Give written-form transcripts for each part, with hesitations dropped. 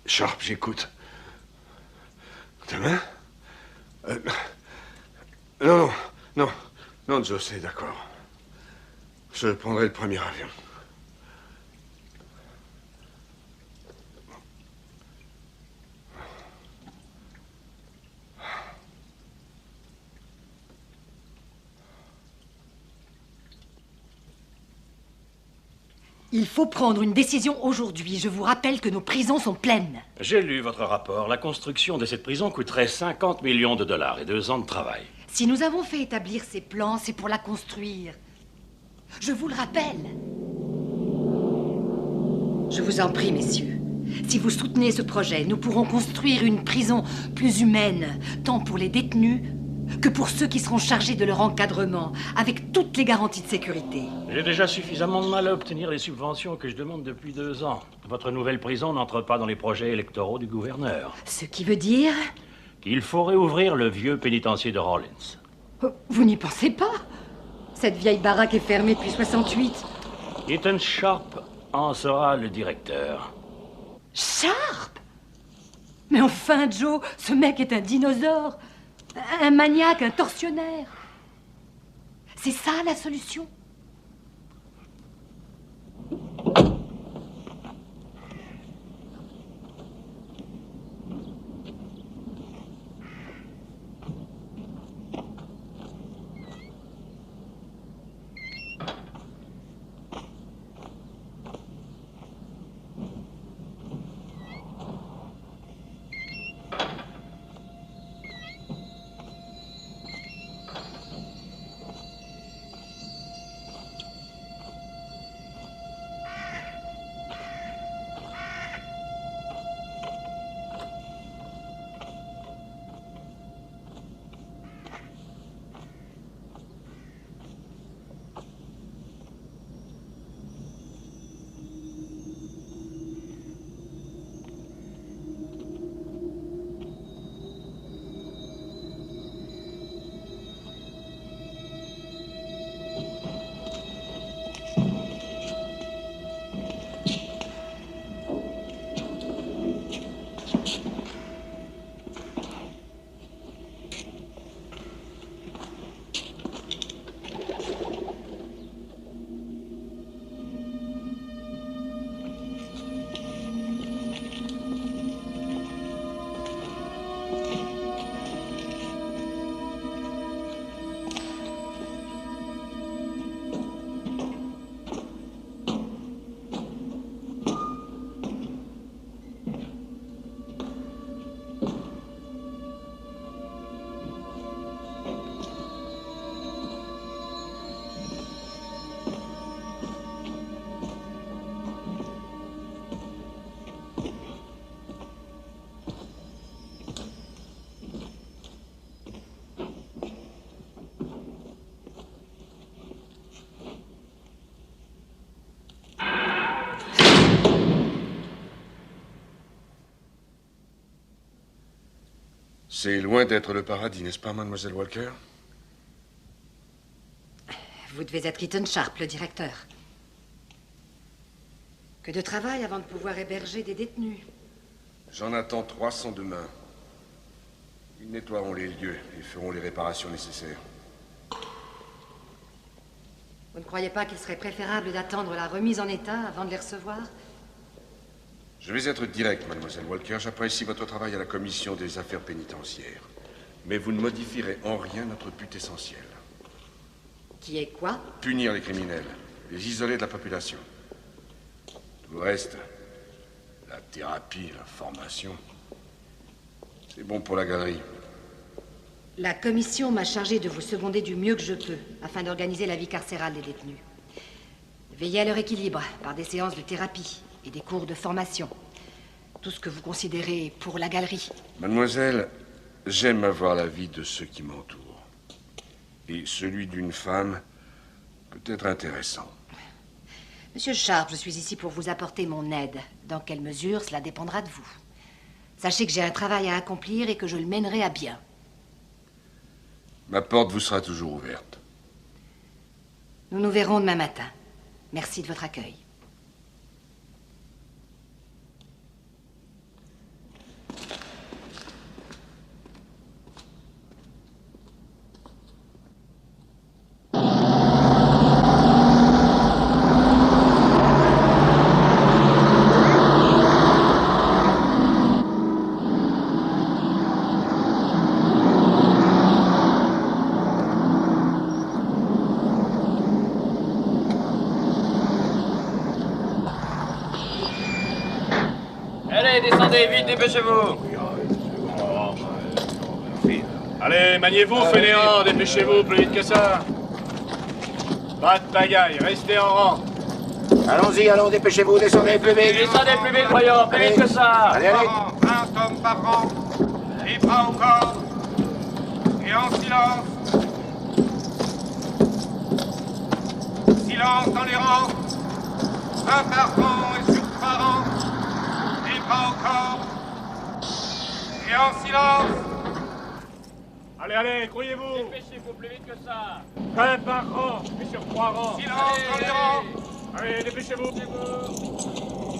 Sharp, j'écoute. Demain Non, Joe, c'est d'accord. Je prendrai le premier avion. Il faut prendre une décision aujourd'hui. Je vous rappelle que nos prisons sont pleines. J'ai lu votre rapport. La construction de cette prison coûterait 50 millions de dollars et 2 ans de travail. Si nous avons fait établir ces plans, c'est pour la construire. Je vous le rappelle. Je vous en prie, messieurs. Si vous soutenez ce projet, nous pourrons construire une prison plus humaine, tant pour les détenus que pour ceux qui seront chargés de leur encadrement, avec toutes les garanties de sécurité. J'ai déjà suffisamment de mal à obtenir les subventions que je demande depuis 2 ans. Votre nouvelle prison n'entre pas dans les projets électoraux du gouverneur. Ce qui veut dire... qu'il faut réouvrir le vieux pénitencier de Rawlins. Vous n'y pensez pas? Cette vieille baraque est fermée depuis 68. Ethan Sharp en sera le directeur. Sharp? Mais enfin, Joe, ce mec est un dinosaure. Un maniaque, un tortionnaire. C'est ça la solution? C'est loin d'être le paradis, n'est-ce pas, mademoiselle Walker? Vous devez être Ethan Sharp, le directeur. Que de travail avant de pouvoir héberger des détenus. J'en attends 300 demain. Ils nettoieront les lieux et feront les réparations nécessaires. Vous ne croyez pas qu'il serait préférable d'attendre la remise en état avant de les recevoir? Je vais être direct, mademoiselle Walker. J'apprécie votre travail à la commission des affaires pénitentiaires. Mais vous ne modifierez en rien notre but essentiel. Qui est quoi? Punir les criminels, les isoler de la population. Tout le reste, la thérapie, la formation, c'est bon pour la galerie. La commission m'a chargé de vous seconder du mieux que je peux, afin d'organiser la vie carcérale des détenus. Veillez à leur équilibre, par des séances de thérapie et des cours de formation. Tout ce que vous considérez pour la galerie. Mademoiselle, j'aime avoir l'avis de ceux qui m'entourent. Et celui d'une femme peut être intéressant. Monsieur Sharp, je suis ici pour vous apporter mon aide. Dans quelle mesure, cela dépendra de vous. Sachez que j'ai un travail à accomplir et que je le mènerai à bien. Ma porte vous sera toujours ouverte. Nous nous verrons demain matin. Merci de votre accueil. Allez, descendez, vite, dépêchez-vous. Allez, maniez-vous, fainéants, dépêchez-vous, plus vite que ça. Pas de pagaille, restez en rang. Allons-y, allons, dépêchez-vous, descendez plus vite. Descendez plus vite, voyons, plus vite que ça. Allez, allez. Un homme par rang, les bras au corps, et en silence. Silence dans les rangs, un par rang et sur 3 rangs, les bras au corps, et en silence. Allez, allez, croyez-vous. Dépêchez-vous plus vite que ça. Un par rang, et sur 3 rangs. Silence dans les rangs, Allez, dépêchez-vous.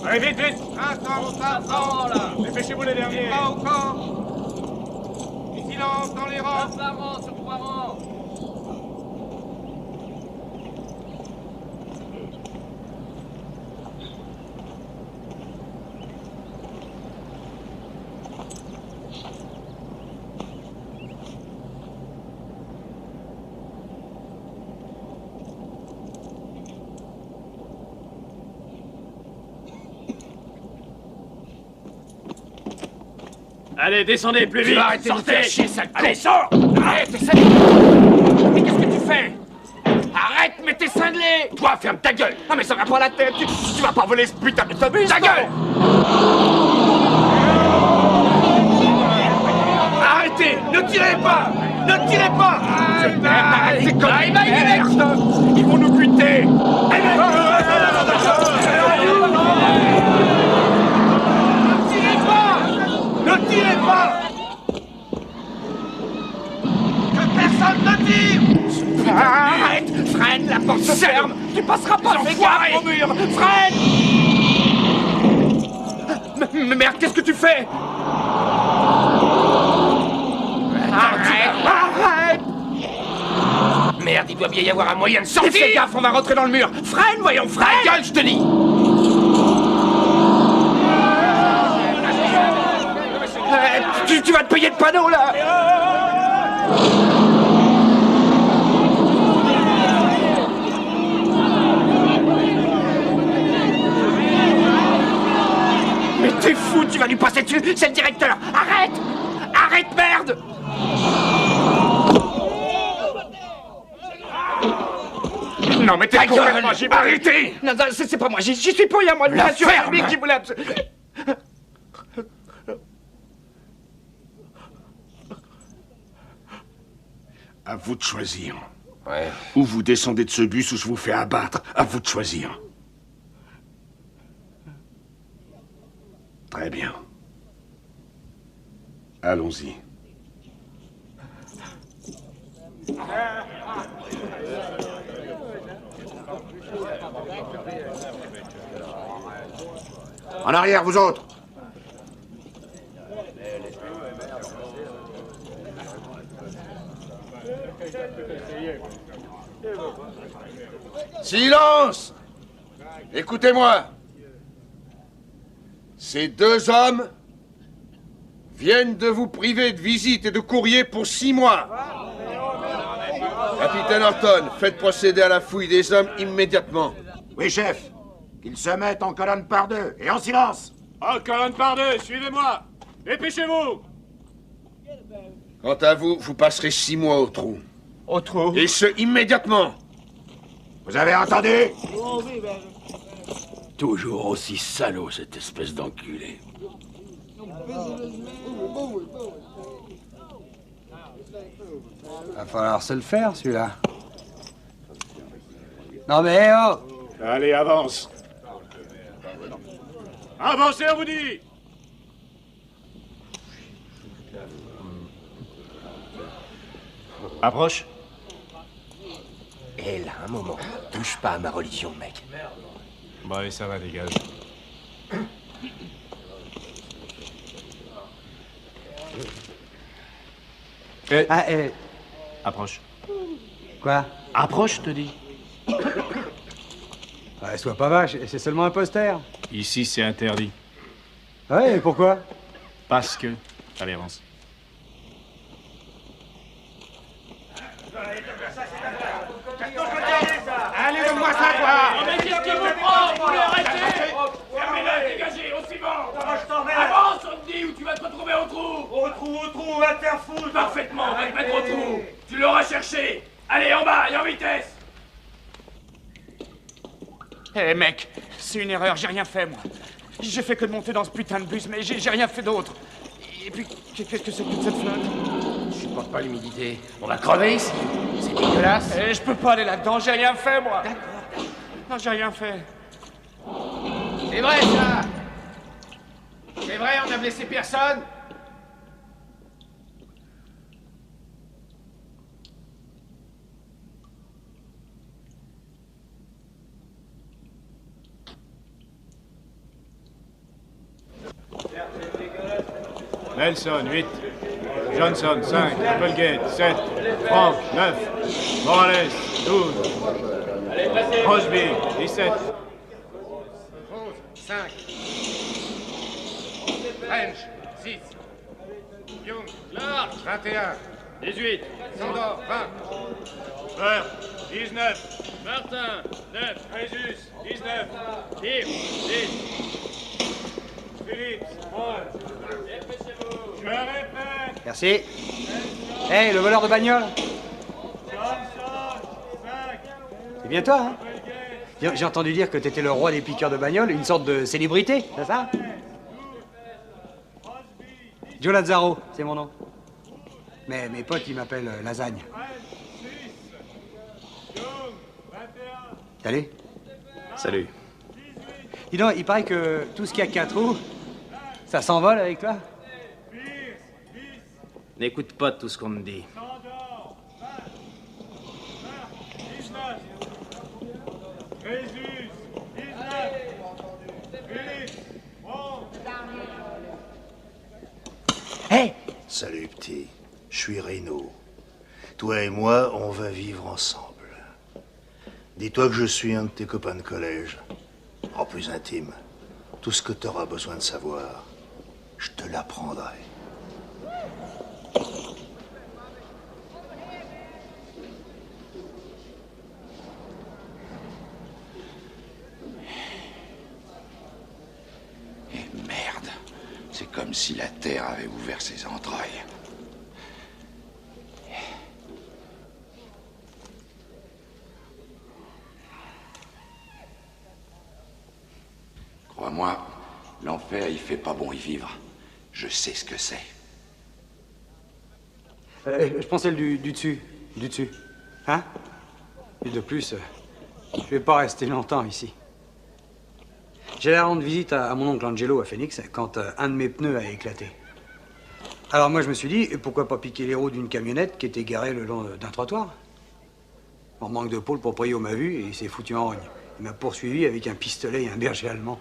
Allez, vite, vite. un homme par rang, là. Dépêchez-vous les les derniers. bras au corps, et silence dans les rangs. Par rang, sur 3 rangs. Allez, descendez, plus vite. Arrêtez de sortez. faire chier, sale con. Allez, sors. Arrête, t'es cinglé. Mais qu'est-ce que tu fais? Arrête, mais t'es cinglé. Toi, ferme ta gueule. Non, mais ça va pas la tête. Tu vas pas voler ce putain d'autobus. Ta gueule. Arrêtez. Ne tirez pas. Ne tirez pas. Arrête tes conneries de merde. Ils vont nous buter. Ne tirez pas. Que personne ne tire. Arrête. Freine, la porte se ferme. Tu passeras pas. Fais gaffe au mur. Freine. Mais merde, qu'est-ce que tu fais? Arrête. Arrête. Merde, il doit bien y avoir un moyen de sortir. Fais gaffe, on va rentrer dans le mur. Freine, voyons, freine. Ta gueule, je te dis. Tu vas te payer de panneau, là. Mais t'es fou, tu vas lui passer dessus. C'est le directeur. Arrête. Arrête, merde. Non, mais t'es complètement... Arrêtez. Non, non, c'est pas moi. J'y suis pour rien, moi. La ferme qui voulait... À vous de choisir. Ouais. Ou vous descendez de ce bus ou je vous fais abattre. À vous de choisir. Très bien. Allons-y. En arrière, vous autres. Silence! Écoutez-moi. Ces deux hommes viennent de vous priver de visite et de courrier pour 6 mois. Capitaine Horton, faites procéder à la fouille des hommes immédiatement. Oui, chef. Qu'ils se mettent en colonne par deux et en silence. En colonne par deux, suivez-moi. Dépêchez-vous. Quant à vous, vous passerez 6 mois au trou. Au trou. Et ce, immédiatement. Vous avez entendu? Toujours aussi salaud, cette espèce d'enculé. Va falloir se le faire, celui-là. Non mais, eh oh! Allez, avance. Avancez, on vous dit. Approche. Et là, un moment. Touche pas à ma religion, mec. Bon, allez, ça va, dégage. Ah, eh... Approche. Quoi? Approche, je te dis. Ouais, sois pas vache, c'est seulement un poster. Ici, c'est interdit. Ouais, et pourquoi? Parce que... Allez, avance. Allez, donne-moi ça, quoi. Mais qu'est-ce qui vous prend? Vous voulez arrêter? Fermez-la, dégagez, au suivant. Avance, on te dit, ou tu vas te retrouver au trou. Au trou, va te faire foutre. Parfaitement, on va te mettre au trou. Tu l'auras cherché. Allez, en bas et en vitesse. Eh mec, c'est une erreur, j'ai rien fait moi. J'ai fait que de monter dans ce putain de bus, mais j'ai rien fait d'autre. Et puis, qu'est-ce que c'est que toute cette flotte? Je supporte pas l'humidité. On va crever ici. C'est dégueulasse. Eh, je peux pas aller là-dedans, j'ai rien fait moi. D'accord. Non, j'ai rien fait. C'est vrai, ça. C'est vrai, on a blessé personne. Nelson, 8. Johnson, 5. Applegate, 7. Frank, 9. Morales, 12. Crosby, 17. 5. French, 6. Young, Clark, 21. 18. Sandor, 20. Burr, 19. Martin, 9. Jésus, 19. Pierre, 10. Philippe, 11. Je me répète. Merci. Hey, le voleur de bagnole. C'est bien toi, hein? J'ai entendu dire que t'étais le roi des piqueurs de bagnole, une sorte de célébrité, c'est ça? Joe Lazzaro, c'est mon nom. Mais mes potes, ils m'appellent Lasagne. Salut. Salut. Dis donc, il paraît que tout ce qui a 4 roues, ça s'envole avec toi? N'écoute pas tout ce qu'on me dit. Hey! Salut petit, je suis Reno. Toi et moi, on va vivre ensemble. Dis-toi que je suis un de tes copains de collège. En plus intime, tout ce que tu auras besoin de savoir, je te l'apprendrai. Merde. C'est comme si la Terre avait ouvert ses entrailles. Crois-moi, l'enfer, il fait pas bon y vivre. Je sais ce que c'est. Je prends celle du dessus. Du dessus. Hein? Et de plus, je vais pas rester longtemps ici. J'allais rendre visite à mon oncle Angelo à Phoenix quand un de mes pneus a éclaté. Alors moi, je me suis dit, pourquoi pas piquer les roues d'une camionnette qui était garée le long d'un trottoir? En manque de pôle, pour Proprio m'a vu et il s'est foutu en rogne. Il m'a poursuivi avec un pistolet et un berger allemand.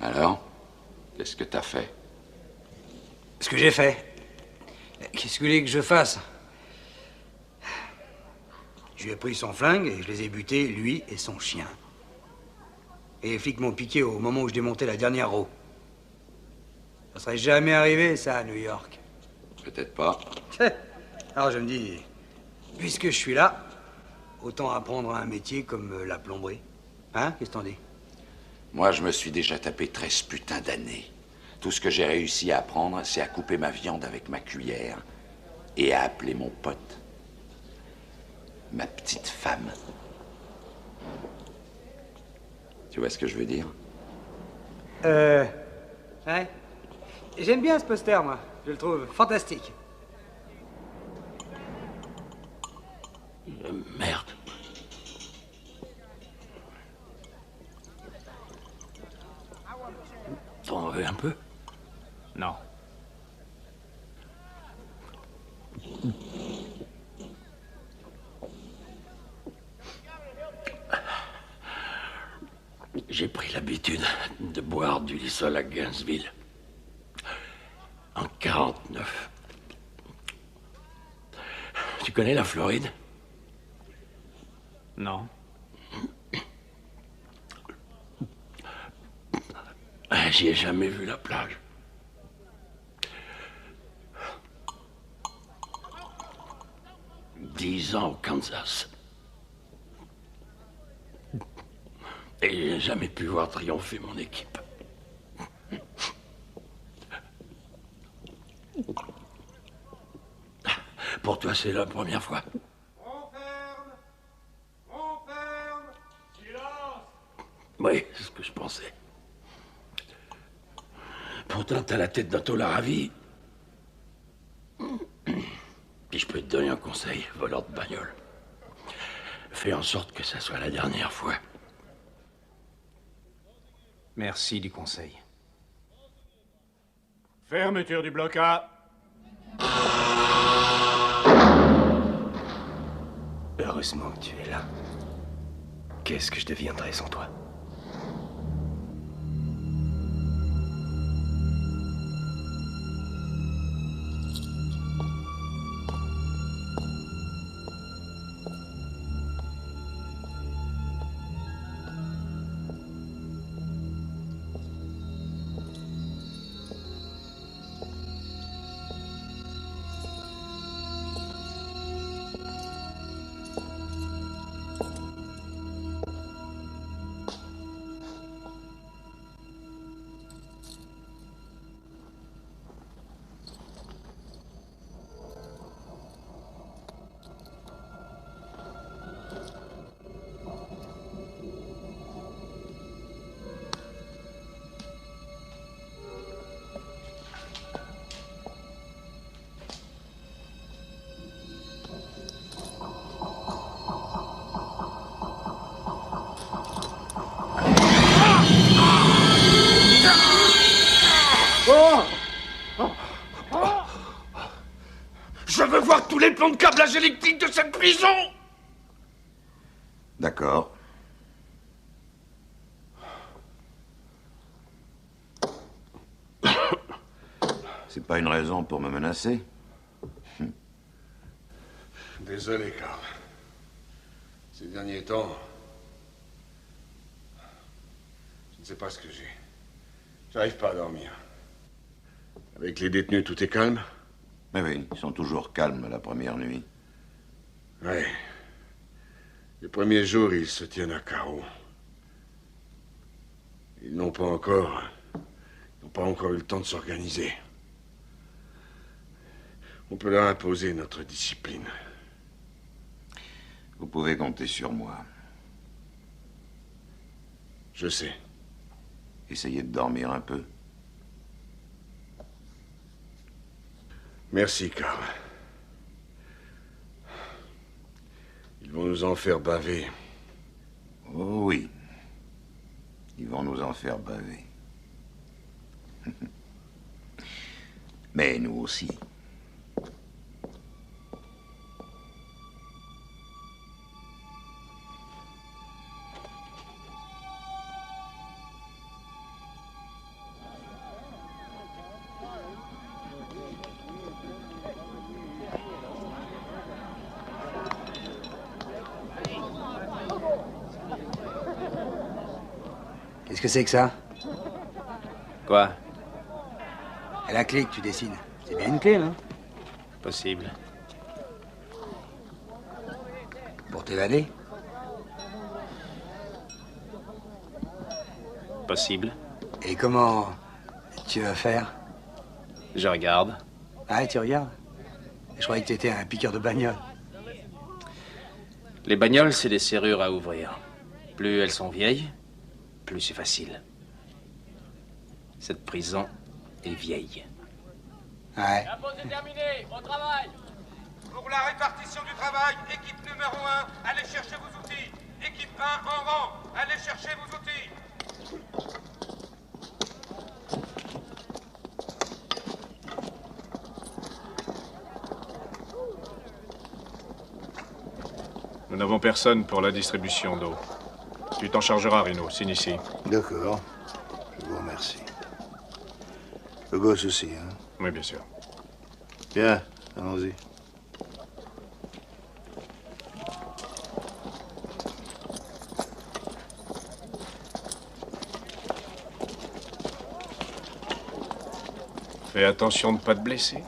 Alors? Qu'est-ce que t'as fait? Ce que j'ai fait. Qu'est-ce que vous voulez que je fasse? Je lui ai pris son flingue et je les ai butés, lui et son chien. Et les flics m'ont piqué au moment où je démontais la dernière roue. Ça serait jamais arrivé, ça, à New York. Peut-être pas. Alors je me dis, puisque je suis là, autant apprendre un métier comme la plomberie. Hein? Qu'est-ce que t'en dis? Moi, je me suis déjà tapé 13 putains d'années. Tout ce que j'ai réussi à apprendre, c'est à couper ma viande avec ma cuillère et à appeler mon pote ma petite femme. Tu vois ce que je veux dire? Ouais. J'aime bien ce poster, moi. Je le trouve fantastique. Merde. T'en veux un peu? Non. J'ai pris l'habitude de boire du Lysol à Gainesville. En 49. Tu connais la Floride? Non. J'y ai jamais vu la plage. Dix ans au Kansas. Et j'ai jamais pu voir triompher mon équipe. Pour toi, c'est la première fois. On ferme, silence. Oui, c'est ce que je pensais. Pourtant, t'as la tête d'un taulard à vie. Puis je peux te donner un conseil, voleur de bagnole. Fais en sorte que ça soit la dernière fois. Merci du conseil. Fermeture du bloc A. Heureusement que tu es là. Qu'est-ce que je deviendrais sans toi? Je veux voir tous les plombs de câblage électrique de cette prison! D'accord. C'est pas une raison pour me menacer? Désolé, Carl. Ces derniers temps, je ne sais pas ce que j'ai. J'arrive pas à dormir. Avec les détenus, tout est calme? Mais oui, ils sont toujours calmes la première nuit. Ouais. Les premiers jours, ils se tiennent à carreau. Ils n'ont pas encore eu le temps de s'organiser. On peut leur imposer notre discipline. Vous pouvez compter sur moi. Je sais. Essayez de dormir un peu. Merci, Carl. Ils vont nous en faire baver. Oh oui. Ils vont nous en faire baver. Mais nous aussi. Qu'est-ce que c'est que ça? Quoi? Et la clé que tu dessines. C'est bien une clé, non? Possible. Pour t'évader? Possible. Et comment tu vas faire? Je regarde. Ah, tu regardes? Je croyais que t'étais un piqueur de bagnole. Les bagnoles, c'est des serrures à ouvrir. Plus elles sont vieilles, plus c'est facile. Cette prison est vieille. Ouais. La pause est terminée, au travail. Pour la répartition du travail, équipe numéro 1, allez chercher vos outils. Équipe 1 en rang, allez chercher vos outils. Nous n'avons personne pour la distribution d'eau. Tu t'en chargeras, Reno. Signe ici. D'accord. Je vous remercie. Le gosse aussi, hein? Oui, bien sûr. Bien, allons-y. Fais attention de ne pas te blesser.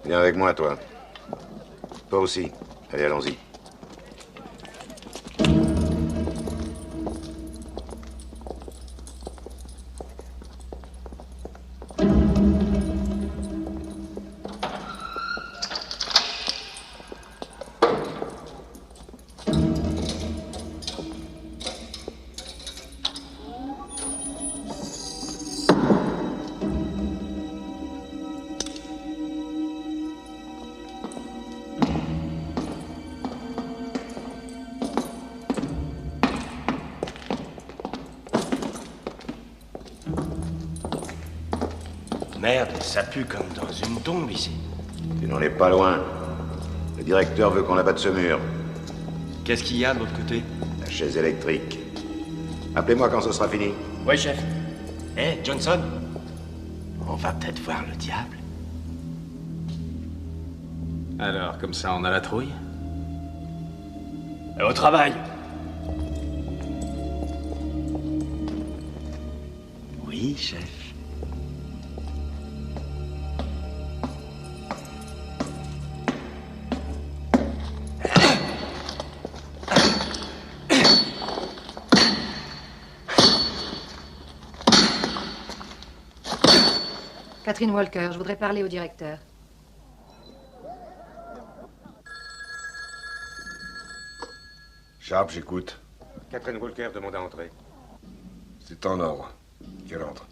Viens avec moi, toi. Toi aussi. Allez, allons-y. Merde, ça pue comme dans une tombe ici. Tu n'en es pas loin. Le directeur veut qu'on abatte ce mur. Qu'est-ce qu'il y a de l'autre côté? La chaise électrique. Appelez-moi quand ce sera fini. Ouais, chef. Hé, Johnson? On va peut-être voir le diable. Alors, comme ça, on a la trouille? Au travail! Oui, chef. Catherine Walker, je voudrais parler au directeur. Sharp, j'écoute. Catherine Walker demande à entrer. C'est en ordre. Qu'elle entre.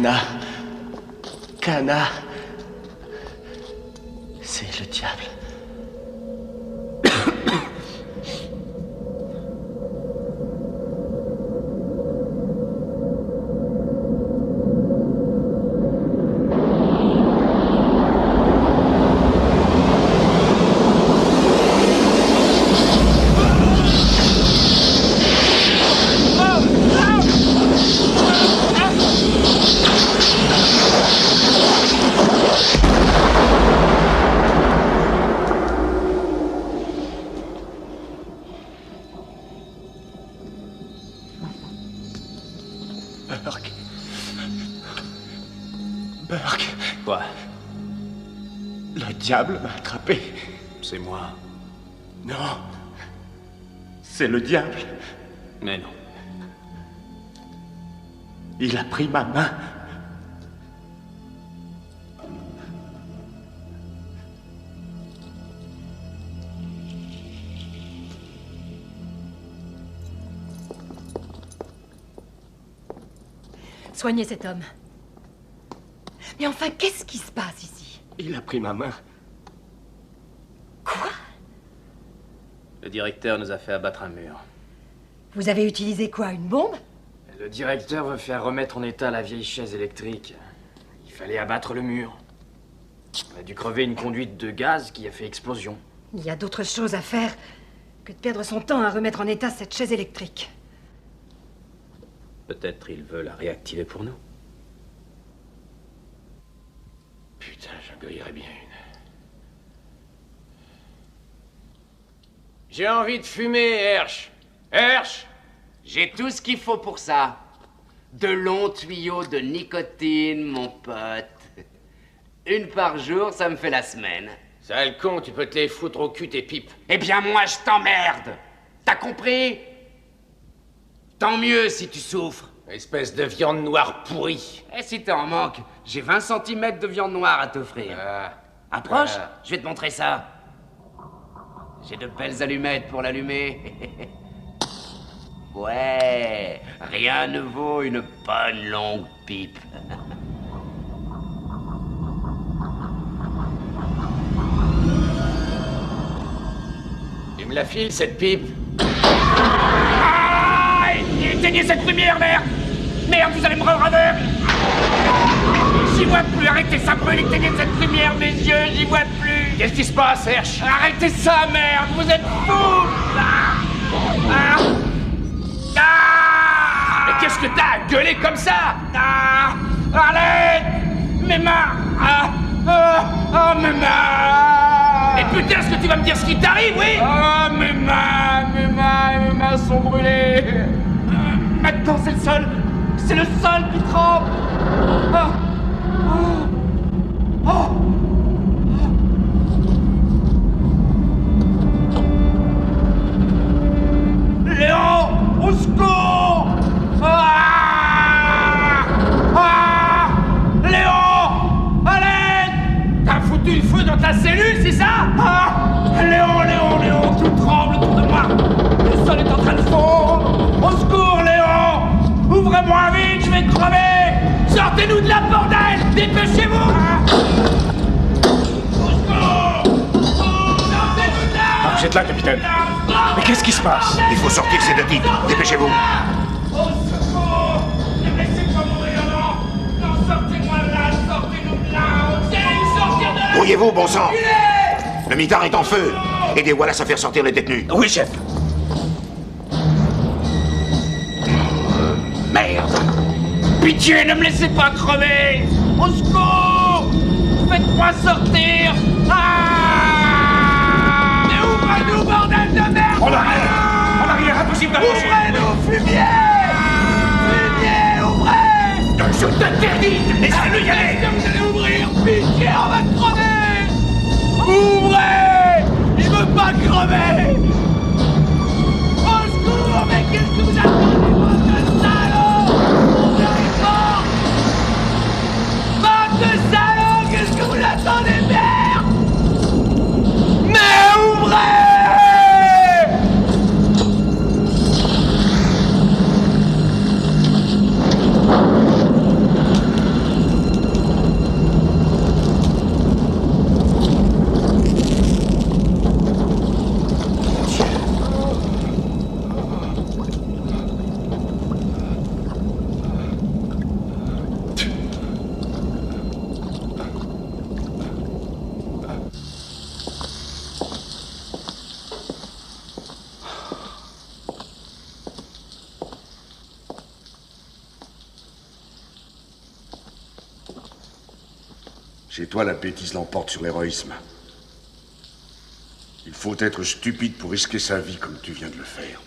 Kana. Kana. C'est le diable. Burke. Quoi? Le diable m'a attrapé. C'est moi. Non. C'est le diable. Mais non. Il a pris ma main. Soignez cet homme. Mais enfin, qu'est-ce qui se passe ici? Il a pris ma main. Quoi? Le directeur nous a fait abattre un mur. Vous avez utilisé quoi, une bombe? Le directeur veut faire remettre en état la vieille chaise électrique. Il fallait abattre le mur. On a dû crever une conduite de gaz qui a fait explosion. Il y a d'autres choses à faire que de perdre son temps à remettre en état cette chaise électrique. Peut-être il veut la réactiver pour nous. Putain, j'en cueillerais bien une. J'ai envie de fumer, Hersch. Hersch, j'ai tout ce qu'il faut pour ça. De longs tuyaux de nicotine, mon pote. Une par jour, ça me fait la semaine. Sale con, tu peux te les foutre au cul, tes pipes. Eh bien, moi, je t'emmerde. T'as compris? Tant mieux si tu souffres. Espèce de viande noire pourrie. Et si t'es en manque, j'ai 20 cm de viande noire à t'offrir. Approche, je vais te montrer ça. J'ai de belles allumettes pour l'allumer. Ouais, rien ne vaut une bonne longue pipe. Tu me la files, cette pipe? Ah, éteignez cette lumière, merde! Merde, vous allez me rendre aveugle! J'y vois plus, arrêtez ça, brûle, éteignez cette lumière, mes yeux, j'y vois plus! Qu'est-ce qui se passe, Hersch? Arrêtez ça, merde, vous êtes fous! Mais qu'est-ce que t'as à gueuler comme ça? Arlette! Mes mains! Mes mains! Et putain, est-ce que tu vas me dire ce qui t'arrive, oui? Mes mains sont brûlées! Maintenant, c'est le sol qui tremble! Léon! Au secours! Léon! Allez! T'as foutu le feu dans ta cellule, c'est ça? Léon, tout tremble autour de moi! Le sol est en train de fondre! Au secours, Léon! Ouvrez-moi vite, je vais crever! Sortez-nous de là, bordel! Dépêchez-vous! Au secours! Sortez-nous de là! Vous êtes là, capitaine. Mais qu'est-ce qui se passe? Il faut sortir ces deux types. Dépêchez-vous. Au secours! Ne me laissez pas mourir, non! Sortez-moi de là! Sortez-nous de là! Vous allez me sortir de là! Brouillez-vous, bon sang. Le mitard est en feu. Aidez Wallace à faire sortir les détenus. Oui, chef. Merde. Pitié, ne me laissez pas crever! Au secours! Faites-moi sortir! Mais ouvrez-nous, bordel de merde! En arrière, impossible d'approcher. Ouvrez-nous, fumier! Fumier, ouvrez! Je t'interdis! Laissez-le y aller! Est-ce que vous allez ouvrir? Pitié, on va crever! Ouvrez! Il veut pas crever! Au secours, mais qu'est-ce que vous attendez, bande de salauds? Ouvrez les portes! Bande de salauds, qu'est-ce que vous attendez, merde? Mais ouvrez! Chez toi, la bêtise l'emporte sur l'héroïsme. Il faut être stupide pour risquer sa vie comme tu viens de le faire.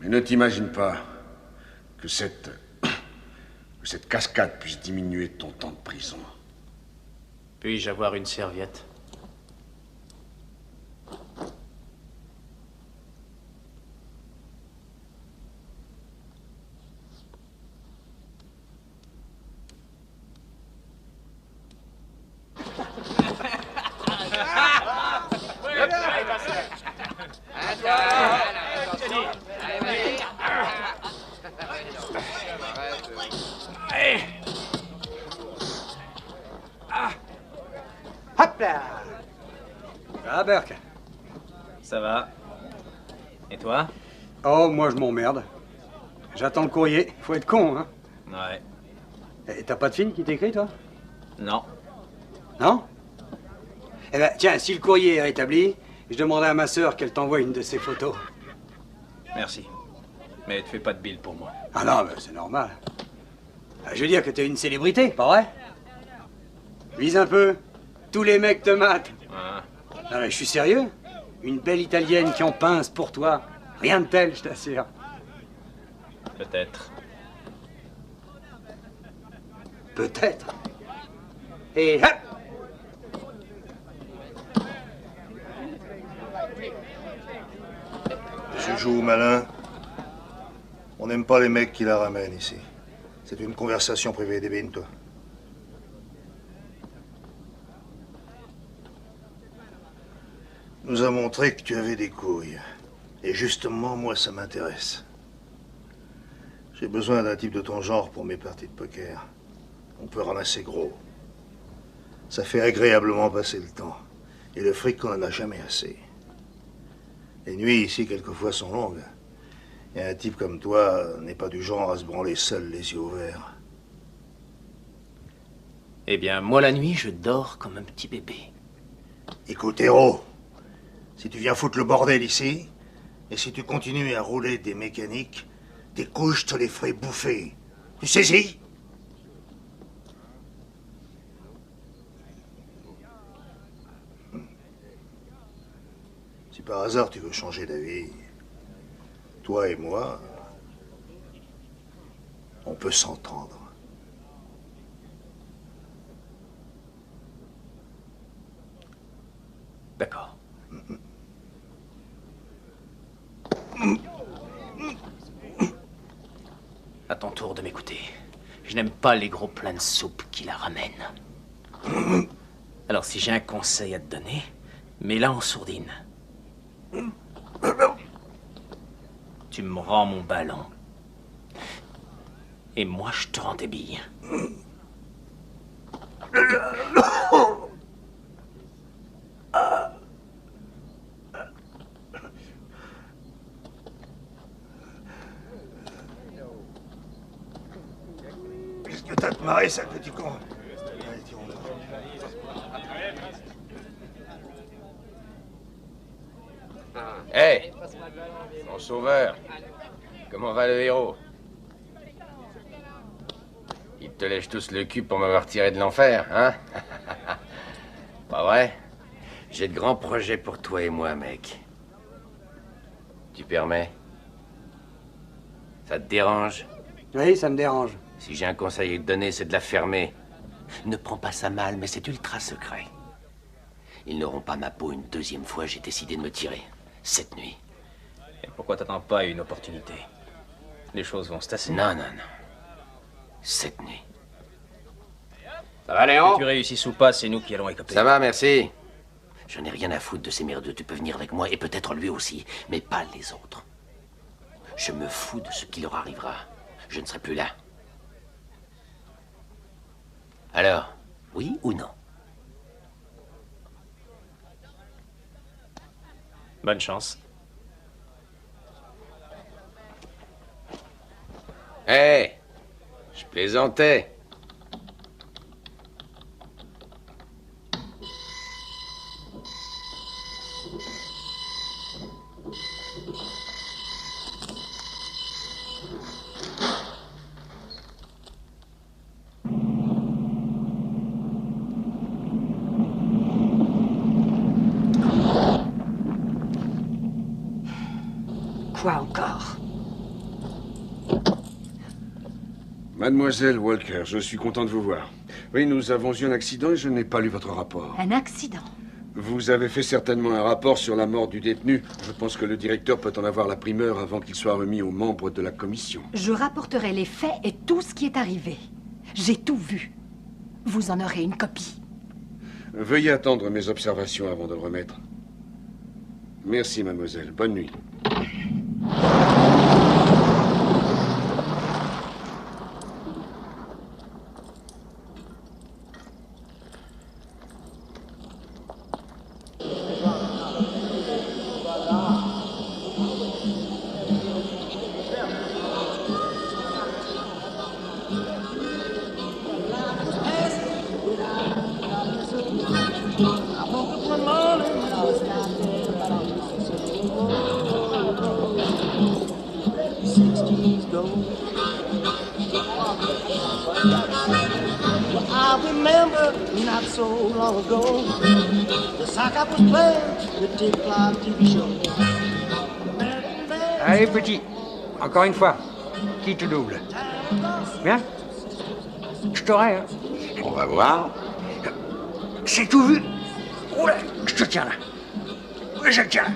Mais ne t'imagine pas que cette cascade puisse diminuer ton temps de prison. Puis-je avoir une serviette? Hop là! Ah, Burke. Ça va. Et toi? Oh, moi je m'emmerde. J'attends le courrier. Faut être con, hein? Ouais. Et t'as pas de fille qui t'écrit, toi? Non. Non? Eh ben, tiens, si le courrier est rétabli, je demanderai à ma sœur qu'elle t'envoie une de ses photos. Merci. Mais te fais pas de bile pour moi. Ah non, mais c'est normal. Je veux dire que t'es une célébrité, pas vrai? Vise un peu. Tous les mecs te matent. Ah. Non, mais je suis sérieux. Une belle italienne qui en pince pour toi. Rien de tel, je t'assure. Peut-être. Peut-être. Et hop! Je joue au malin. On n'aime pas les mecs qui la ramènent ici. C'est une conversation privée, débine-toi. Nous a montré que tu avais des couilles. Et justement, moi, ça m'intéresse. J'ai besoin d'un type de ton genre pour mes parties de poker. On peut ramasser gros. Ça fait agréablement passer le temps. Et le fric, on n'en a jamais assez. Les nuits ici, quelquefois, sont longues. Et un type comme toi n'est pas du genre à se branler seul, les yeux ouverts. Eh bien, moi, la nuit, je dors comme un petit bébé. Écoute, héros, si tu viens foutre le bordel ici, et si tu continues à rouler des mécaniques, tes couilles, je te les ferai bouffer. Tu saisis? Si par hasard tu veux changer d'avis, toi et moi, on peut s'entendre. D'accord. À ton tour de m'écouter. Je n'aime pas les gros plats de soupe qui la ramènent. Alors si j'ai un conseil à te donner, mets-la en sourdine. Tu me rends mon ballon. Et moi, je te rends tes billes. Qu'est-ce que t'as te marré, sale petit con? Hé hey, mon sauveur, comment va le héros? Ils te lèchent tous le cul pour m'avoir tiré de l'enfer, hein? Pas vrai? J'ai de grands projets pour toi et moi, mec. Tu permets? Ça te dérange? Oui, ça me dérange. Si j'ai un conseil à te donner, c'est de la fermer. Ne prends pas ça mal, mais c'est ultra secret. Ils n'auront pas ma peau une deuxième fois, j'ai décidé de me tirer. Cette nuit. Et pourquoi t'attends pas une opportunité? Les choses vont se tasser. Non, non, non. Cette nuit. Ça va, Léon? Que tu réussisses ou pas, c'est nous qui allons écoper. Ça va, merci. Je n'ai rien à foutre de ces merdeux. Tu peux venir avec moi, et peut-être lui aussi, mais pas les autres. Je me fous de ce qui leur arrivera. Je ne serai plus là. Alors, oui ou non? Bonne chance. Hé, hey, je plaisantais. Quoi encore? Mademoiselle Walker, je suis content de vous voir. Oui, nous avons eu un accident et je n'ai pas lu votre rapport. Un accident? Vous avez fait certainement un rapport sur la mort du détenu. Je pense que le directeur peut en avoir la primeur avant qu'il soit remis aux membres de la commission. Je rapporterai les faits et tout ce qui est arrivé. J'ai tout vu. Vous en aurez une copie. Veuillez attendre mes observations avant de le remettre. Merci, mademoiselle. Bonne nuit. I remember not so long ago, the sock I was playing with Dick Clark TV show. Allez, petit. Encore une fois. Qui te double? Bien? Je t'aurai, hein? On va voir. C'est tout vu. Oula, je te tiens là. Oui, je te tiens là.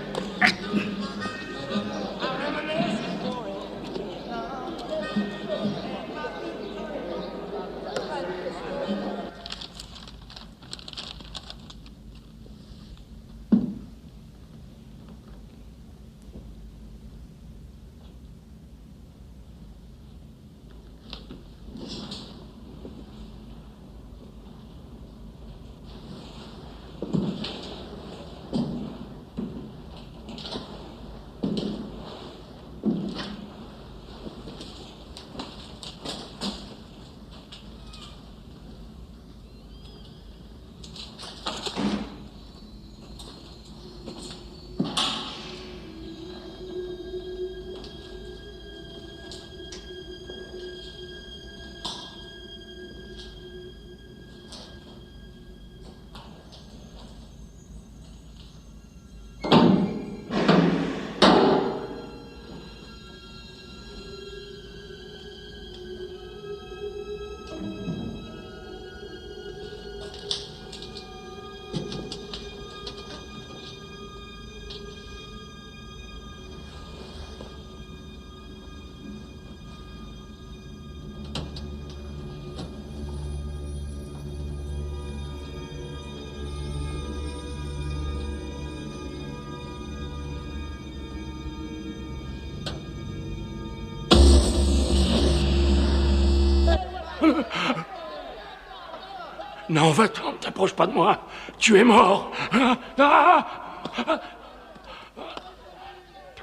Non, va-t'en, ne t'approche pas de moi. Tu es mort.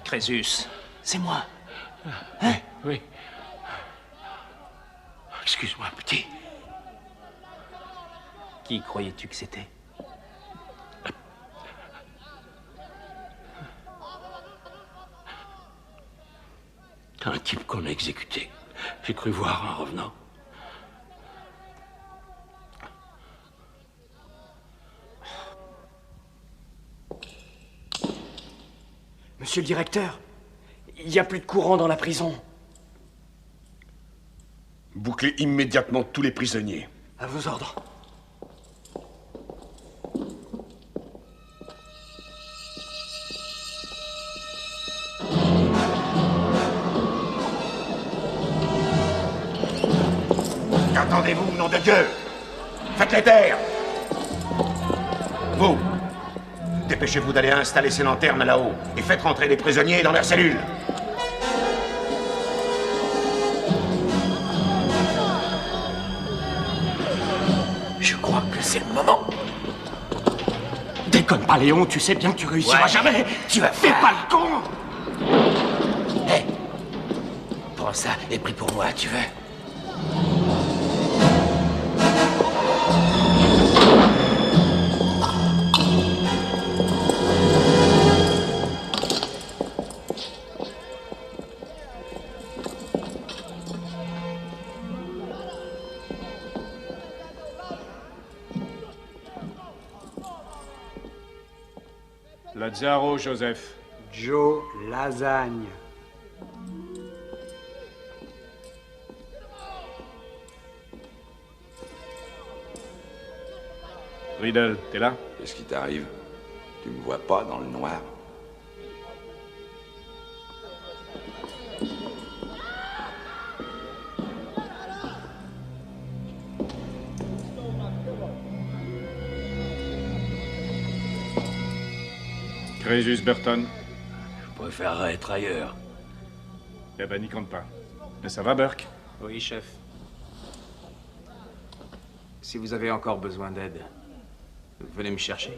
Crésus, c'est moi. Hein? Oui. Excuse-moi, petit. Qui croyais-tu que c'était? Un type qu'on a exécuté. J'ai cru voir en revenant. Monsieur le directeur, il n'y a plus de courant dans la prison. Bouclez immédiatement tous les prisonniers. À vos ordres. Qu'entendez-vous, nom de Dieu? Faites-les taire! Vous, dépêchez-vous d'aller installer ces lanternes là-haut et faites rentrer les prisonniers dans leurs cellules. Je crois que c'est le moment. Déconne pas, Léon, tu sais bien que tu réussiras jamais. Tu vas faire pas le con. Hé, prends ça et prie pour moi, tu veux? Lazzaro Joseph. Joe Lasagne. Riddle, t'es là? Qu'est-ce qui t'arrive? Tu me vois pas dans le noir? Crésus Burton. Je préférerais être ailleurs. Eh ben, n'y compte pas. Mais ça va, Burke? Oui, chef. Si vous avez encore besoin d'aide, venez me chercher.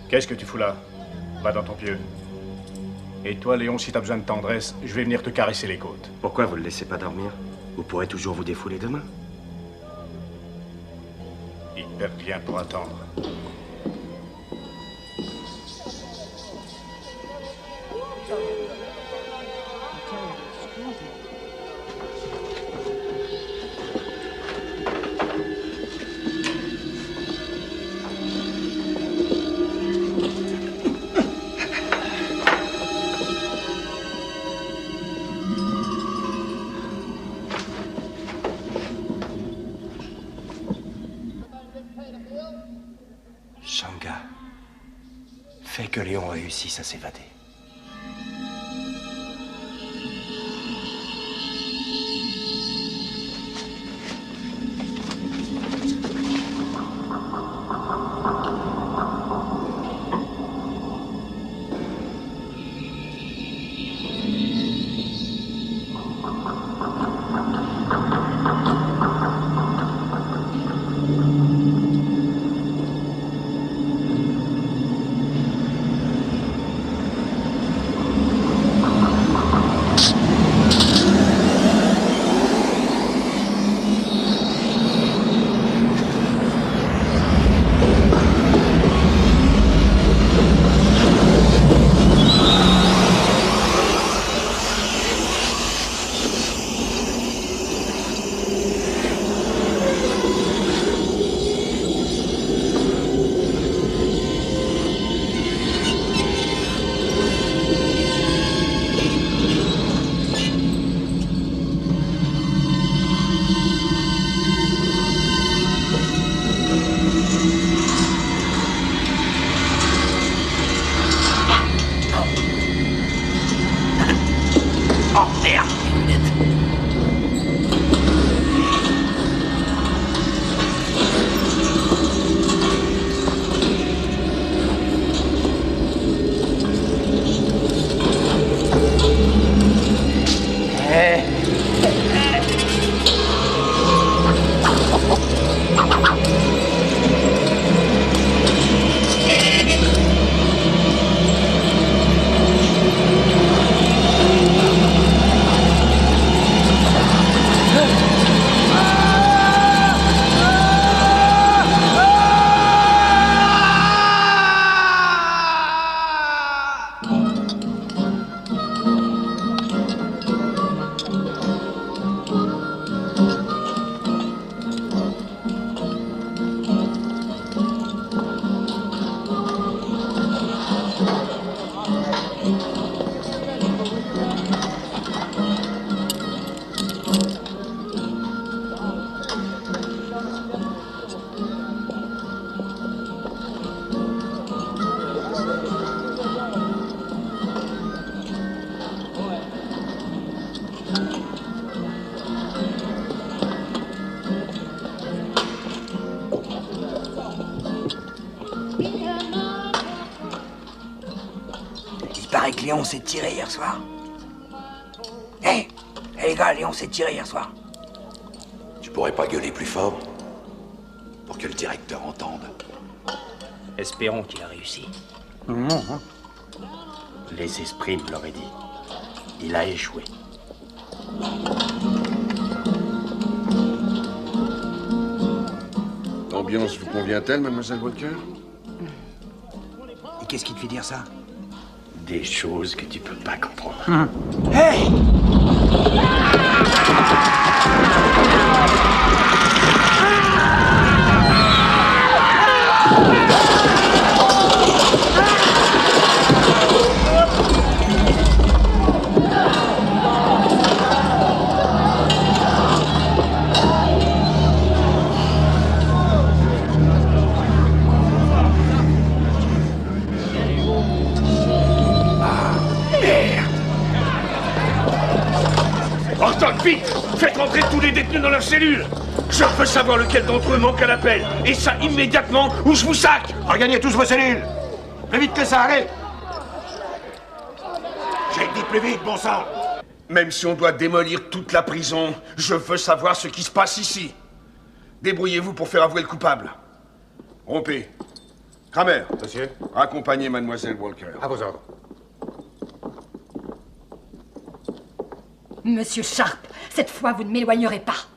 Qu'est-ce que tu fous là? Va dans ton pieu. Et toi, Léon, si t'as besoin de tendresse, je vais venir te caresser les côtes. Pourquoi vous le laissez pas dormir? Vous pourrez toujours vous défouler demain. Il perd bien pour attendre. Shanga, fais que Léon réussisse à s'évader. paraît que Léon s'est tiré hier soir. Hé les gars, Léon s'est tiré hier soir. Tu pourrais pas gueuler plus fort? Pour que le directeur entende. Espérons qu'il a réussi. Les esprits me l'auraient dit. Il a échoué. L'ambiance vous convient-elle, mademoiselle Walker? Et qu'est-ce qui te fait dire ça? Des choses que tu peux pas comprendre. Hey! Horton, vite! Faites rentrer tous les détenus dans leur cellule! Je veux savoir lequel d'entre eux manque à l'appel. Et ça immédiatement, ou je vous sac! Regagnez tous vos cellules! Plus vite que ça, allez! J'ai dit plus vite, bon sang! Même si on doit démolir toute la prison, je veux savoir ce qui se passe ici. Débrouillez-vous pour faire avouer le coupable. Rompez. Kramer. Monsieur? Accompagnez mademoiselle Walker. À vos ordres. Monsieur Sharp, cette fois, vous ne m'éloignerez pas.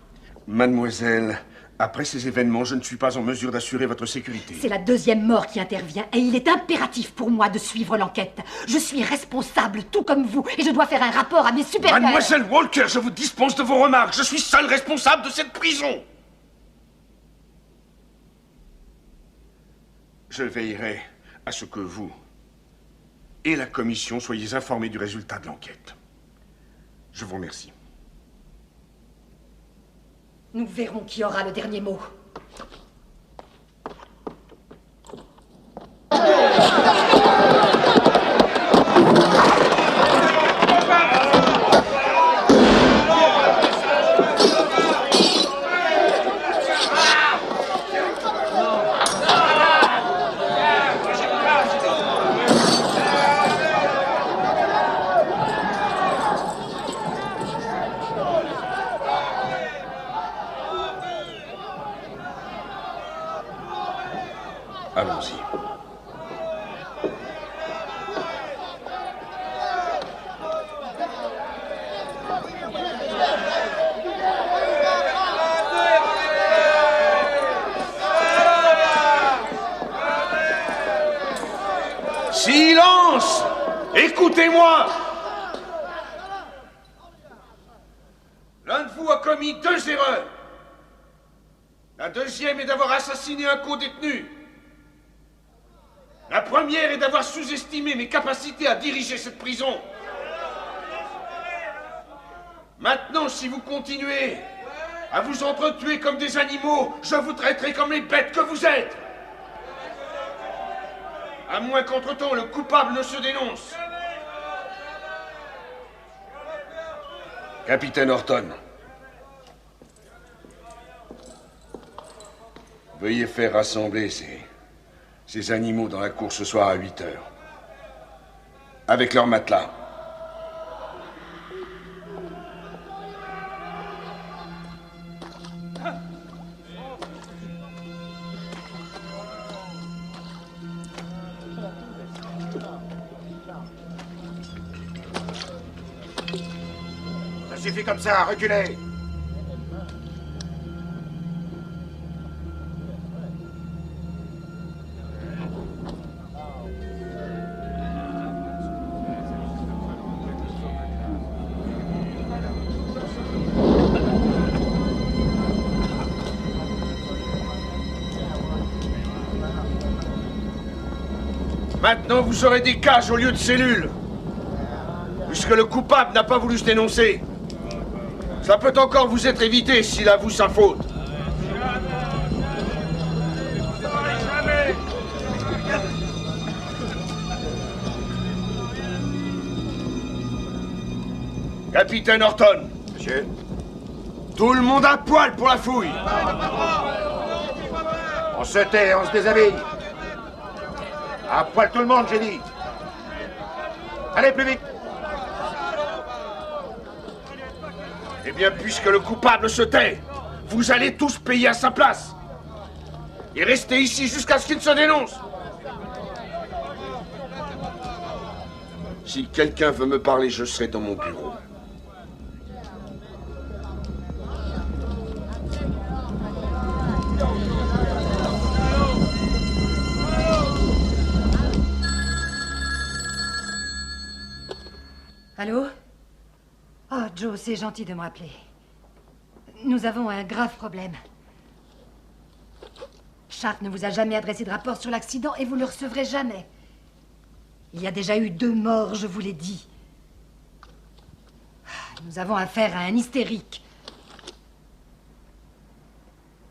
Mademoiselle, après ces événements, je ne suis pas en mesure d'assurer votre sécurité. C'est la deuxième mort qui intervient et il est impératif pour moi de suivre l'enquête. Je suis responsable, tout comme vous, et je dois faire un rapport à mes supérieurs. Mademoiselle Walker, je vous dispense de vos remarques. Je suis seul responsable de cette prison. Je veillerai à ce que vous et la commission soyez informés du résultat de l'enquête. Je vous remercie. Nous verrons qui aura le dernier mot. Allons-y. Silence! Écoutez-moi! L'un de vous a commis 2 erreurs. La deuxième est d'avoir assassiné un co-détenu. La première est d'avoir sous-estimé mes capacités à diriger cette prison. Maintenant, si vous continuez à vous entretuer comme des animaux, je vous traiterai comme les bêtes que vous êtes. À moins qu'entre-temps, le coupable ne se dénonce. Capitaine Horton. Veuillez faire rassembler ces animaux dans la cour ce soir à 8 heures. Avec leur matelas. Ça suffit comme ça, reculez! Maintenant, vous aurez des cages au lieu de cellules. Puisque le coupable n'a pas voulu se dénoncer. Ça peut encore vous être évité s'il avoue sa faute. Capitaine Horton. Monsieur? Tout le monde à poil pour la fouille. On se tait, on se déshabille. À poil tout le monde, j'ai dit. Allez, plus vite. Eh bien, puisque le coupable se tait, vous allez tous payer à sa place. Et rester ici jusqu'à ce qu'il se dénonce. Si quelqu'un veut me parler, je serai dans mon bureau. Allô? Oh, Joe, c'est gentil de me rappeler. Nous avons un grave problème. Sharp ne vous a jamais adressé de rapport sur l'accident et vous le recevrez jamais. Il y a déjà eu 2 morts, je vous l'ai dit. Nous avons affaire à un hystérique.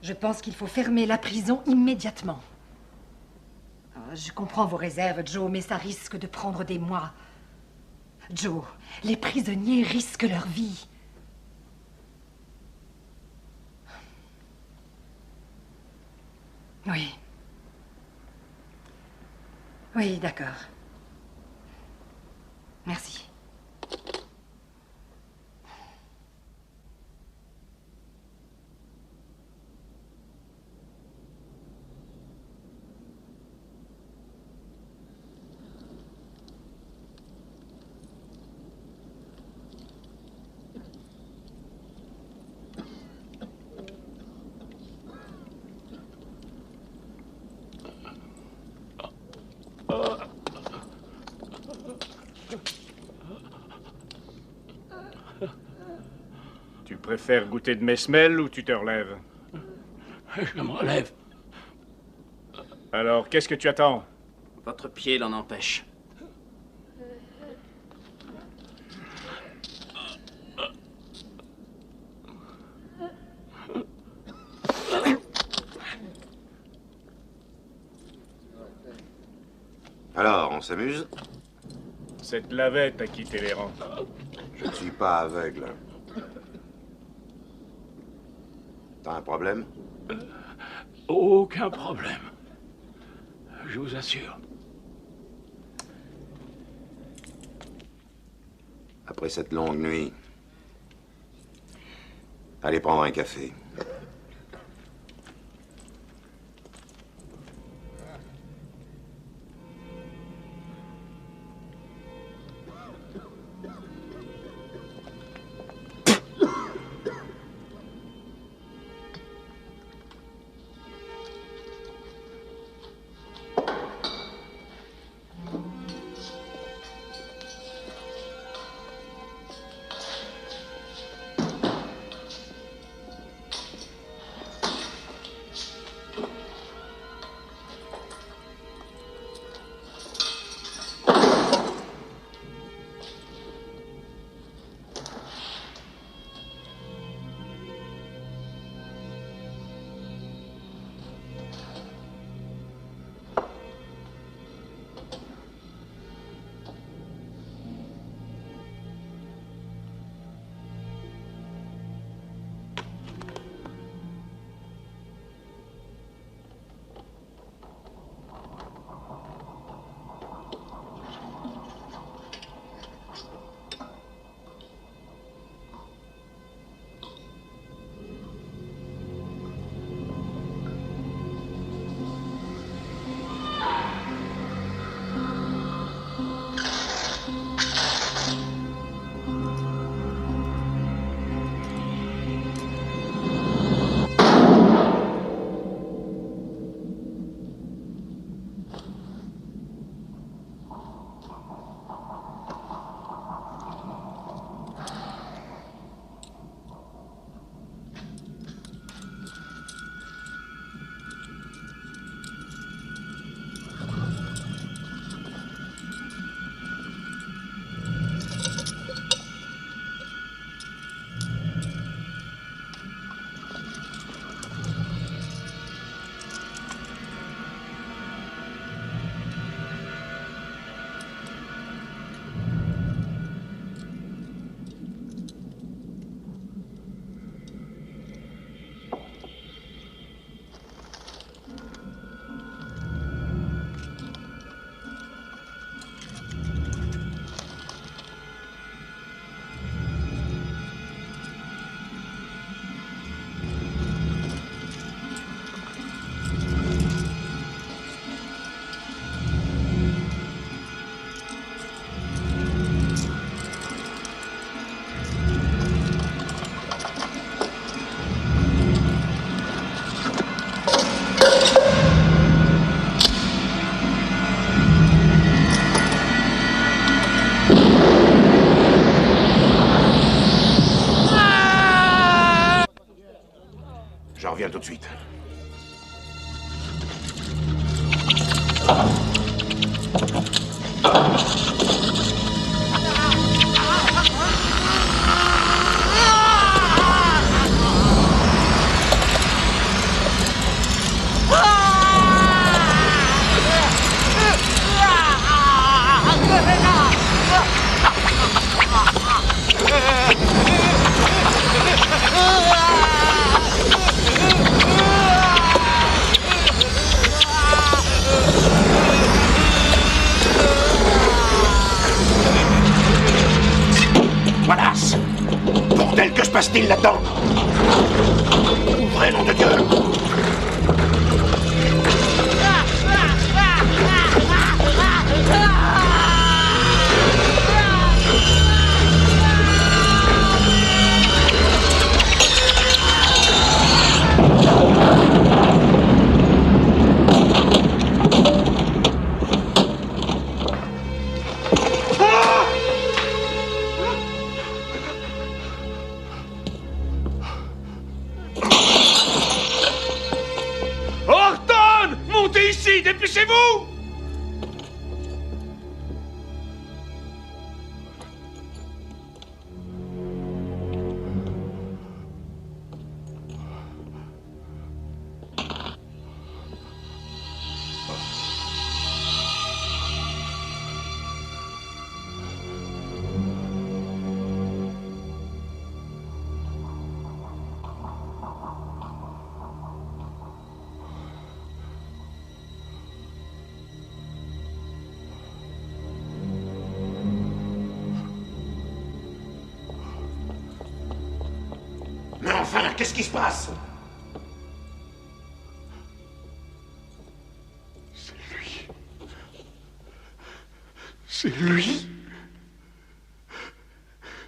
Je pense qu'il faut fermer la prison immédiatement. Je comprends vos réserves, Joe, mais ça risque de prendre des mois. Joe, les prisonniers risquent leur vie. Oui. Oui, d'accord. Merci. Tu préfères goûter de mes semelles ou tu te relèves? Je me relève. Alors, qu'est-ce que tu attends? Votre pied l'en empêche. Alors, on s'amuse? Cette lavette a quitté les rangs. Je ne suis pas aveugle. T'as un problème? Aucun problème. Je vous assure. Après cette longue nuit, allez prendre un café. Je reviens tout de suite. Wallace! Bordel, que se passe-t-il là-dedans? Ouvrez, nom de Dieu! Horton! Montez ici, dépêchez-vous! Mais enfin, qu'est-ce qui se passe? C'est lui.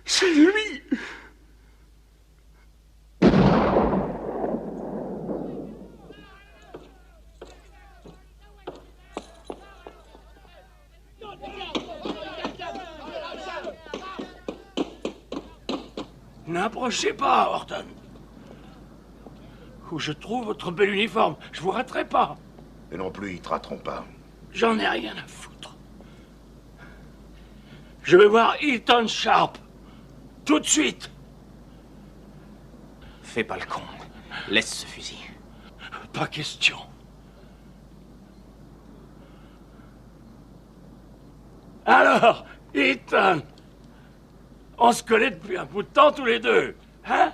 C'est lui. N'approchez pas, Horton. Où je trouve votre bel uniforme, je vous raterai pas. Et non plus, ils te rateront pas. J'en ai rien à foutre. Je vais voir Eaton Sharp. Tout de suite. Fais pas le con. Laisse ce fusil. Pas question. Alors, Ethan, on se connaît depuis un bout de temps tous les deux, hein?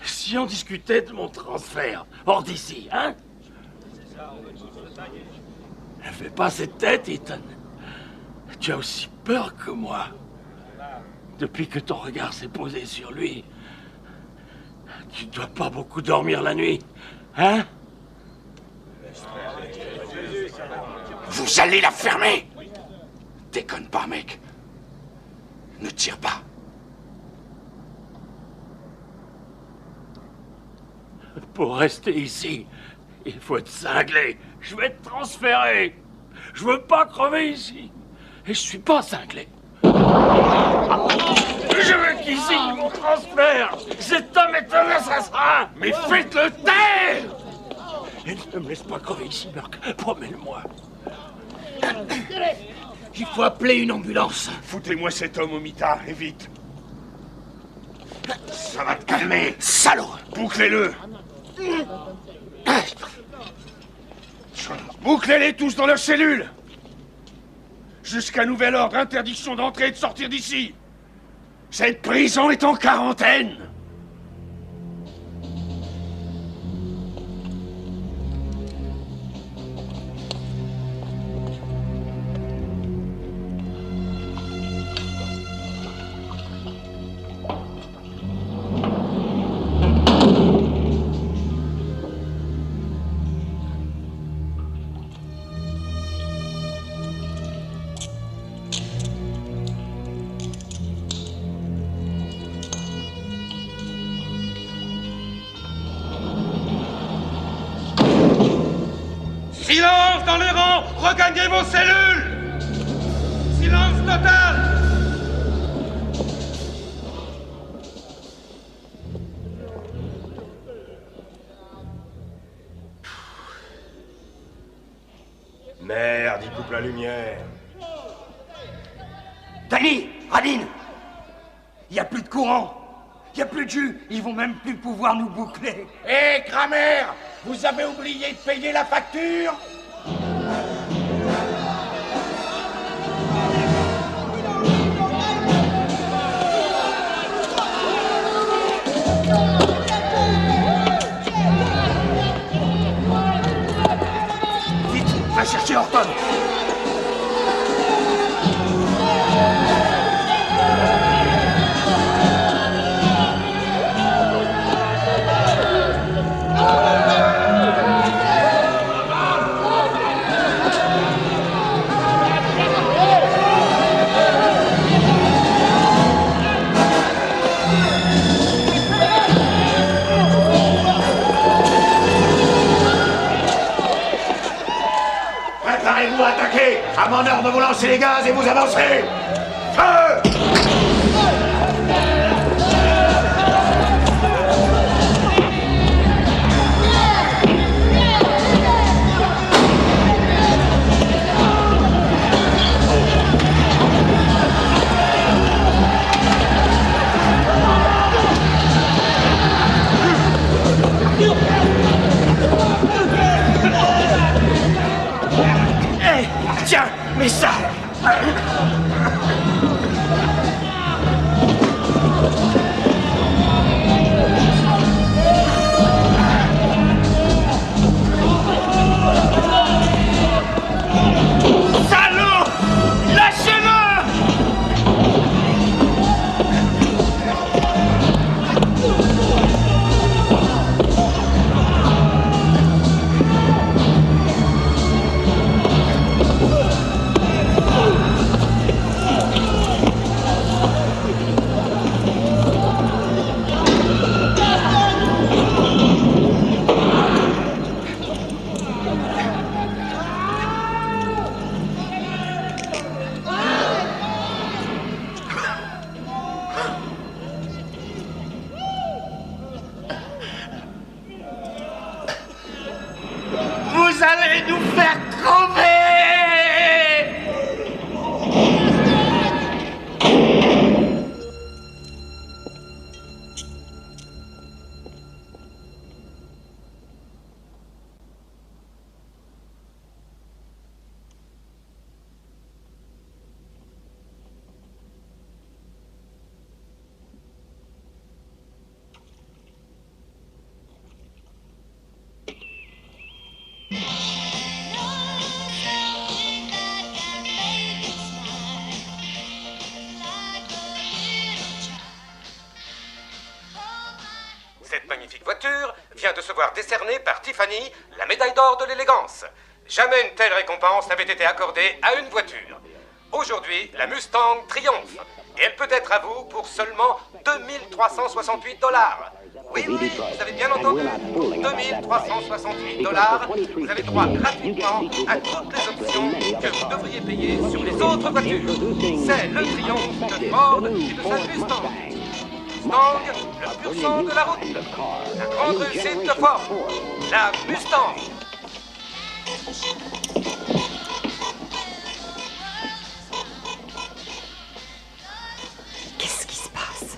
Si on discutait de mon transfert hors d'ici, hein? Ne fais pas cette tête, Ethan. Tu as aussi peur que moi. Depuis que ton regard s'est posé sur lui, tu dois pas beaucoup dormir la nuit, hein? Vous allez la fermer! Déconne pas, mec. Ne tire pas. Pour rester ici, il faut être cinglé. Je vais être transféré. Je veux pas crever ici. Et je suis pas cinglé. Je veux qu'il signe mon transfert. Cet homme est un assassin. Mais faites-le taire! Et ne me laisse pas crever ici, Burke. Promets-le-moi. Il faut appeler une ambulance. Foutez-moi cet homme au mitard, et vite. Ça va te calmer, salaud! Bouclez-le! Bouclez-les tous dans leur cellule! Jusqu'à nouvel ordre, interdiction d'entrer et de sortir d'ici! Cette prison est en quarantaine! Silence dans les rangs! Regagnez vos cellules! Silence total! Merde, il coupe la lumière. Danny, Radin, il n'y a plus de courant. Il n'y a plus de jus. Ils vont même plus pouvoir nous boucler. Hé, Kramer, vous avez oublié de payer la facture? Vite, va chercher Horton. Préparez-vous à attaquer. À mon ordre, vous lancez les gaz et vous avancez. Feu! Hé, tiens, mais ça... Salaud! Lâchez-le! Vous allez nous faire crever! Cette magnifique voiture vient de se voir décerner par Tiffany la médaille d'or de l'élégance. Jamais une telle récompense n'avait été accordée à une voiture. Aujourd'hui, la Mustang triomphe. Et elle peut être à vous pour seulement 2368 $. Oui, vous avez bien entendu. Pour 2368 $, vous avez droit gratuitement à toutes les options que vous devriez payer sur les autres voitures. C'est le triomphe de Ford et de sa Mustang. Mustang, le pur sang de la route. La grande réussite de Ford. La Mustang. Qu'est-ce qui se passe?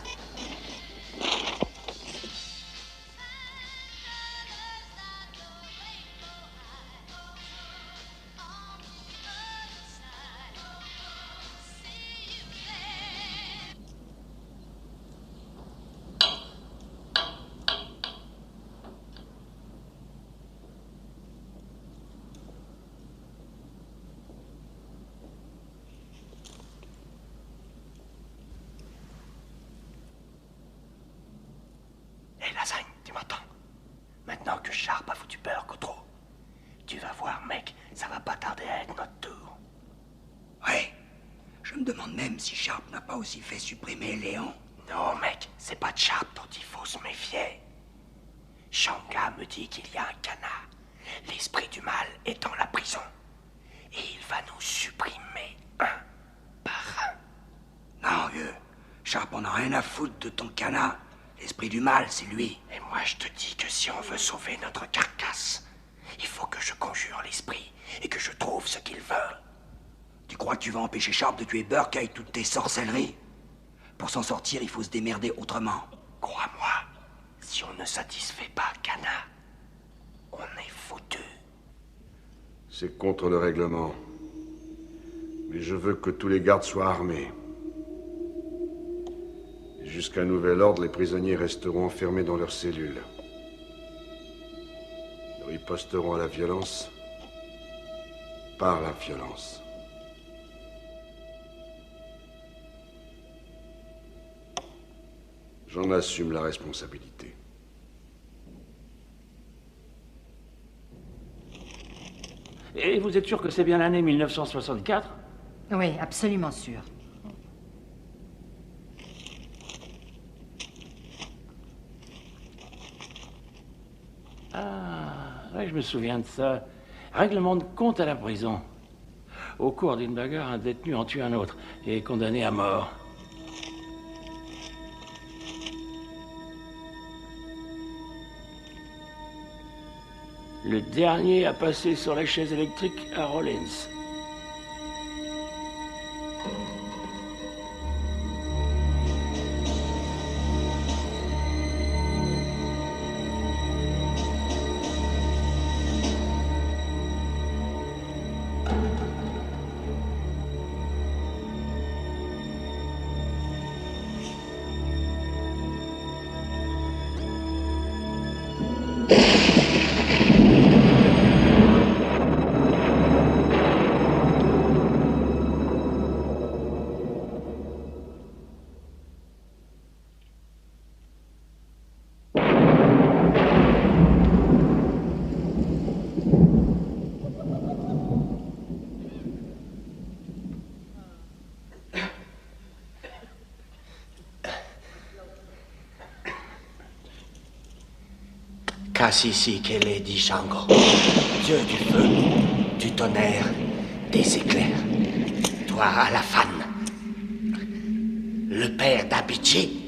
Hé, Lasagne, tu m'entends? Maintenant que Sharp a foutu peur qu'au trop, tu vas voir, mec, ça va pas tarder à être notre tour. Ouais. Je me demande même si Sharp n'a pas aussi fait supprimer Léon. Non, mec, c'est pas de Sharp dont il faut se méfier. Shanga me dit qu'il y a un canard, l'esprit du mal est dans la prison. Et il va nous supprimer un par un. Non, vieux. Sharp en a rien à foutre de ton canard. L'esprit du mal, c'est lui. Et moi, je te dis que si on veut sauver notre carcasse, Il faut que je conjure l'esprit et que je trouve ce qu'il veut. Tu crois que tu vas empêcher Sharp de tuer Burke avec toutes tes sorcelleries? Pour s'en sortir, il faut se démerder autrement. Crois-moi, si on ne satisfait pas Kana, on est foutu. C'est contre le règlement. Mais je veux que tous les gardes soient armés. Jusqu'à nouvel ordre, les prisonniers resteront enfermés dans leurs cellules. Ils riposteront à la violence par la violence. J'en assume la responsabilité. Et vous êtes sûr que c'est bien l'année 1964? Oui, absolument sûr. Ah, oui, je me souviens de ça. Règlement de compte à la prison. Au cours d'une bagarre, un détenu en tue un autre et est condamné à mort. Le dernier a passé sur la chaise électrique à Rollins. Kassisi Kele dit Shango, dieu du feu, du tonnerre, des éclairs. Toi, Alafan, le père d'Abidji.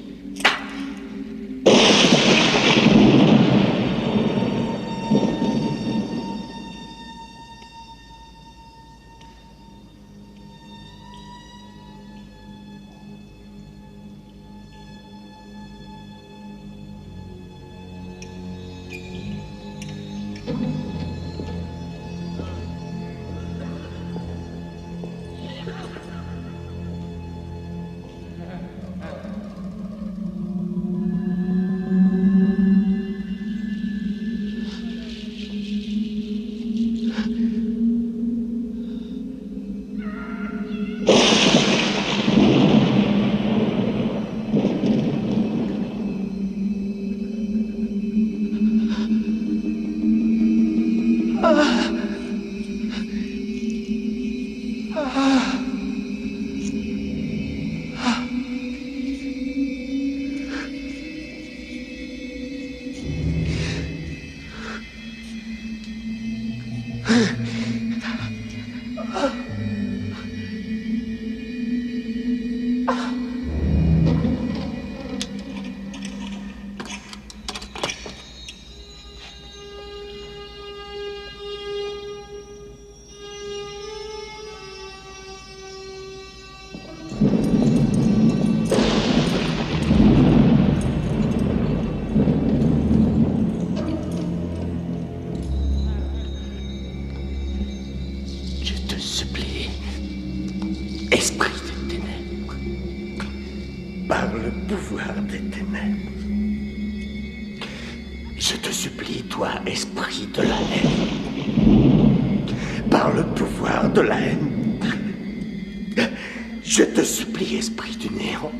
Je te supplie, esprit du néant,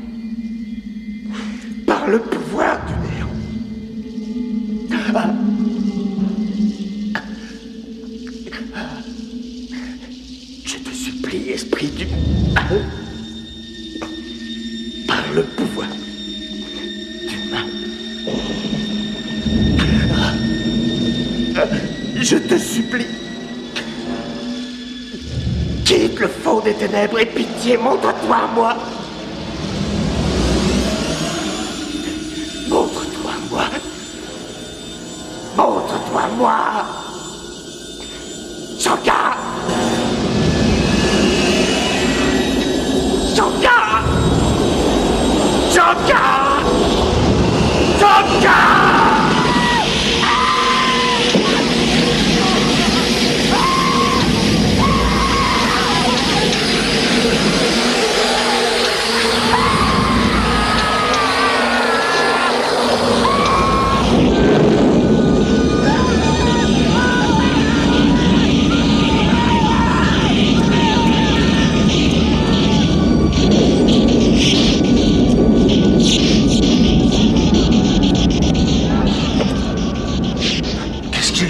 par le pouvoir du néant. Je te supplie, esprit du... par le pouvoir du mal. Je te supplie. Quitte le fond des ténèbres et pitié, montre-toi à moi. Montre-toi à moi. Montre-toi à moi.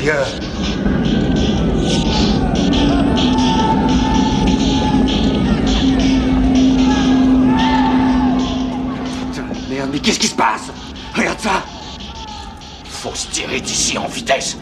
les gars. Putain, merde, mais qu'est-ce qui se passe? Regarde ça! Faut se tirer d'ici en vitesse.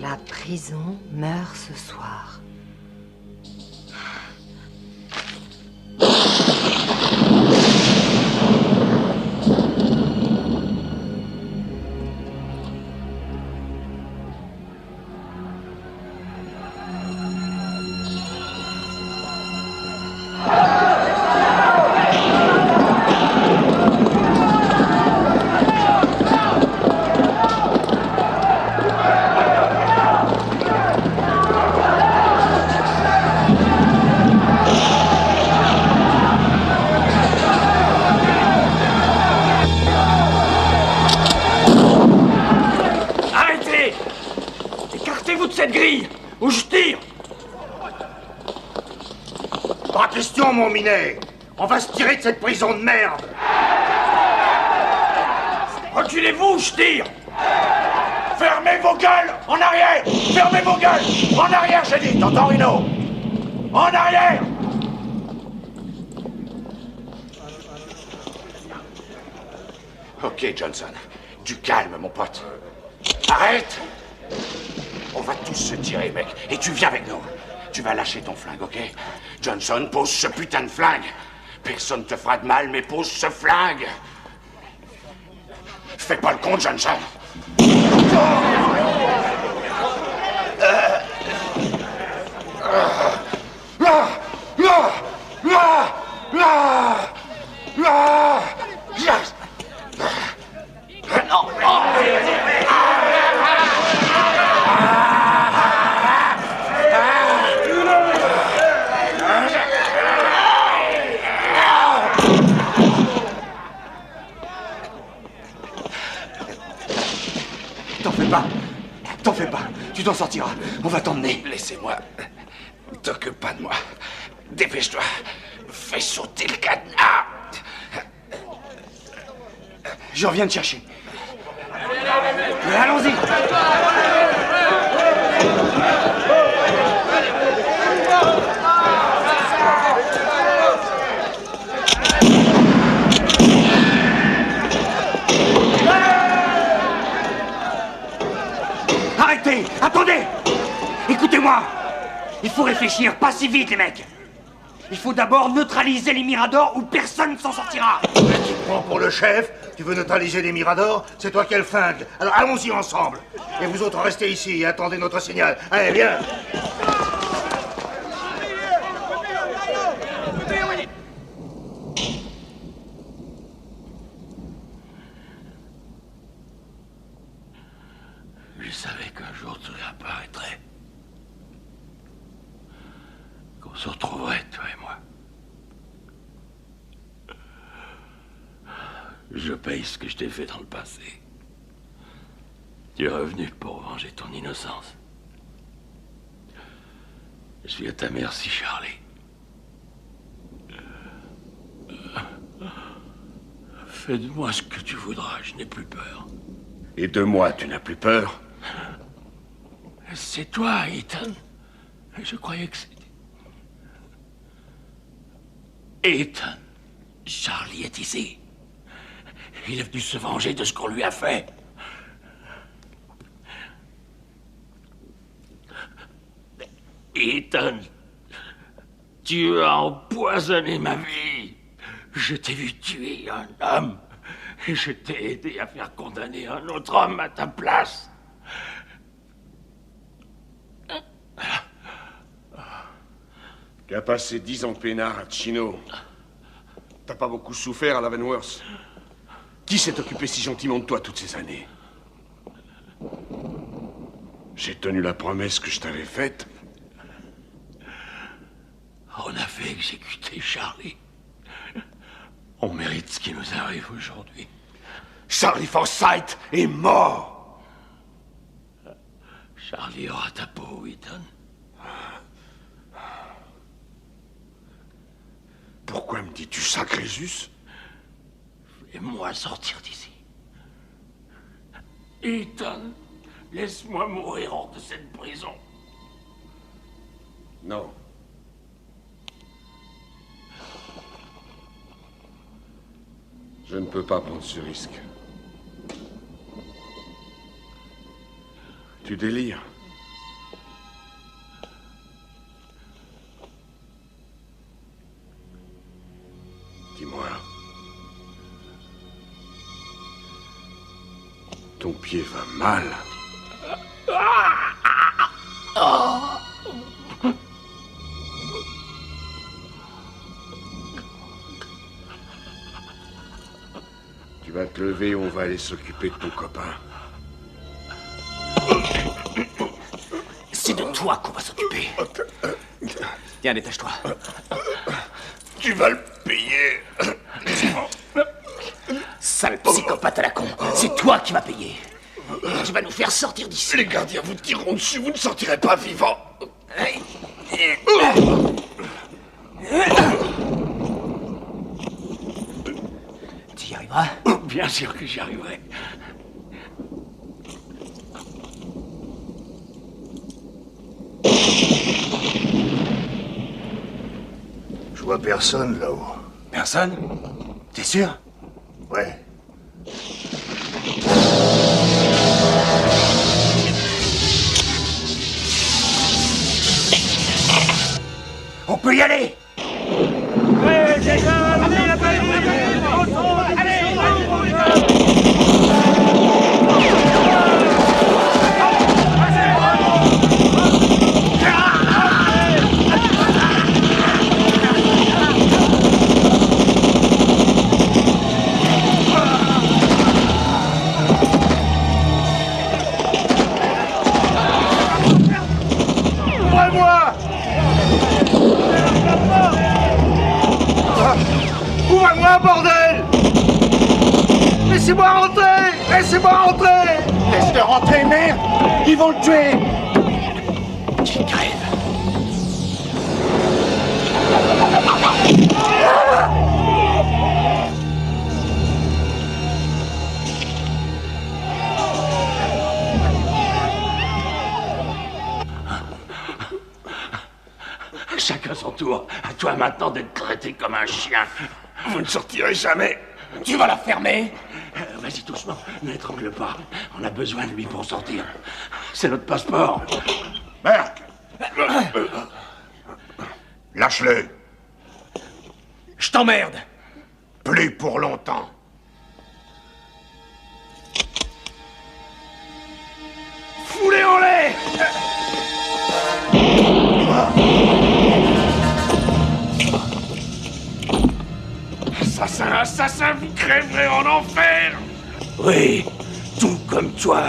La prison meurt ce soir. cette grille, ou je tire. Pas question, mon minet. On va se tirer de cette prison de merde. Reculez-vous, je tire. Fermez vos gueules, en arrière. Fermez vos gueules, en arrière, j'ai dit. T'entends, Rino? En arrière. Ok, Johnson. Du calme, mon pote. Arrête! On va tous se tirer, mec. Et tu viens avec nous. Tu vas lâcher ton flingue, ok? Johnson, pose ce putain de flingue. Personne te fera de mal, mais pose ce flingue. Fais pas le con, jeune gens. T'en fais pas, tu t'en sortiras. On va t'emmener. Laissez-moi. T'occupe pas de moi. Dépêche-toi. Fais sauter le cadenas. Je reviens te chercher. Mais allons-y. Arrêtez! Attendez! Écoutez-moi! Il faut réfléchir, pas si vite, les mecs! Il faut d'abord neutraliser les Miradors ou personne ne s'en sortira! Tu te prends pour le chef? Tu veux neutraliser les Miradors? C'est toi qui as le flingue. Alors allons-y ensemble. Et vous autres, restez ici et attendez notre signal. Allez, viens! Je savais qu'un jour tu réapparaîtrais. Qu'on se retrouverait, toi et moi. Je paye ce que je t'ai fait dans le passé. Tu es revenu pour venger ton innocence. Je suis à ta merci, Charlie. Fais de moi ce que tu voudras, je n'ai plus peur. Et de moi, tu n'as plus peur? C'est toi, Ethan. Je croyais que c'était... Ethan, Charlie est ici. Il est venu se venger de ce qu'on lui a fait. Ethan, tu as empoisonné ma vie. Je t'ai vu tuer un homme. Et je t'ai aidé à faire condamner un autre homme à ta place. Tu as passé 10 ans peinard à Chino. T'as pas beaucoup souffert à Leavenworth. Qui s'est occupé si gentiment de toi toutes ces années? J'ai tenu la promesse que je t'avais faite. On a fait exécuter Charlie. On mérite ce qui nous arrive aujourd'hui. Charlie Forsythe est mort! Charlie aura ta peau, Ethan. Pourquoi me dis-tu ça, Crésus? Fais-moi sortir d'ici. Ethan, laisse-moi mourir hors de cette prison. Non. Je ne peux pas prendre ce risque. Tu délires. Dis-moi. Ton pied va mal. Tu vas te lever, on va aller s'occuper de ton copain. C'est de toi qu'on va s'occuper. Tiens, détache-toi. Tu vas le payer. Sale psychopathe à la con. C'est toi qui vas payer. Tu vas nous faire sortir d'ici. Les gardiens vous tireront dessus, vous ne sortirez pas vivant. Tu y arriveras? Bien sûr que j'y arriverai. Je vois personne là-haut. Personne? T'es sûr? Ouais. On peut y aller! Allez, Laissez-moi rentrer! Laissez-moi rentrer! Laisse-le rentrer, merde! Ils vont le tuer! Qu'il crève. Chacun son tour. À toi maintenant d'être traité comme un chien. Vous ne sortirez jamais. Tu vas la fermer? Vas-y doucement, n'étrangle pas. On a besoin de lui pour sortir. C'est notre passeport. Burke! Lâche-le. Je t'emmerde. Plus pour longtemps. Foulez en l'air! Assassin, vous crèverez en enfer! Oui, tout comme toi.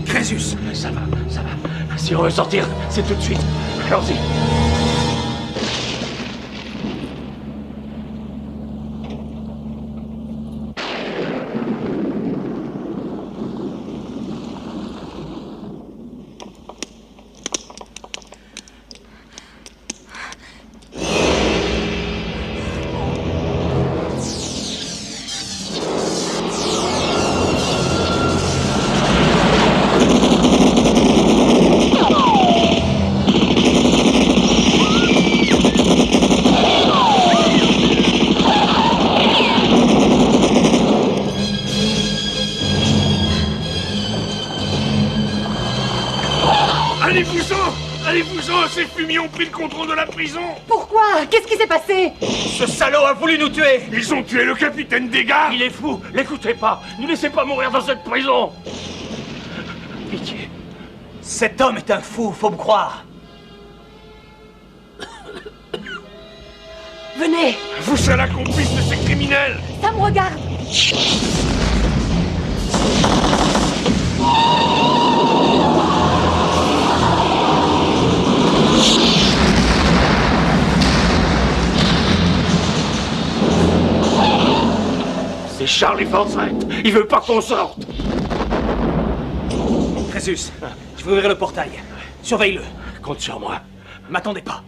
Crésus! Ça va. Si on veut sortir, c'est tout de suite. Allons-y. Allez-vous-en, ces fumiers ont pris le contrôle de la prison. Pourquoi? Qu'est-ce qui s'est passé? Ce salaud a voulu nous tuer. Ils ont tué le capitaine des gardes. Il est fou, l'écoutez pas. Ne laissez pas mourir dans cette prison. Pitié. Cet homme est un fou, faut me croire. Venez. Vous serez la complice de ces criminels. Ça me regarde. C'est Charlie Forsyth. Il veut pas qu'on sorte. Crésus, je vais ouvrir le portail. Surveille-le. Compte sur moi. M'attendez pas.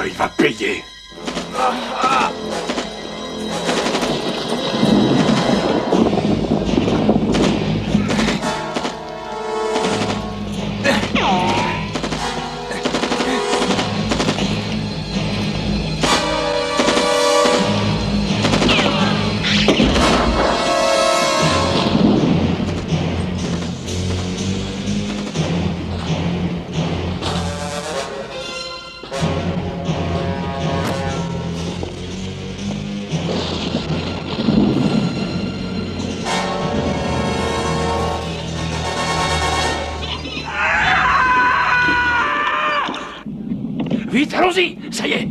Il va payer. Vite, allons-y. Ça y est.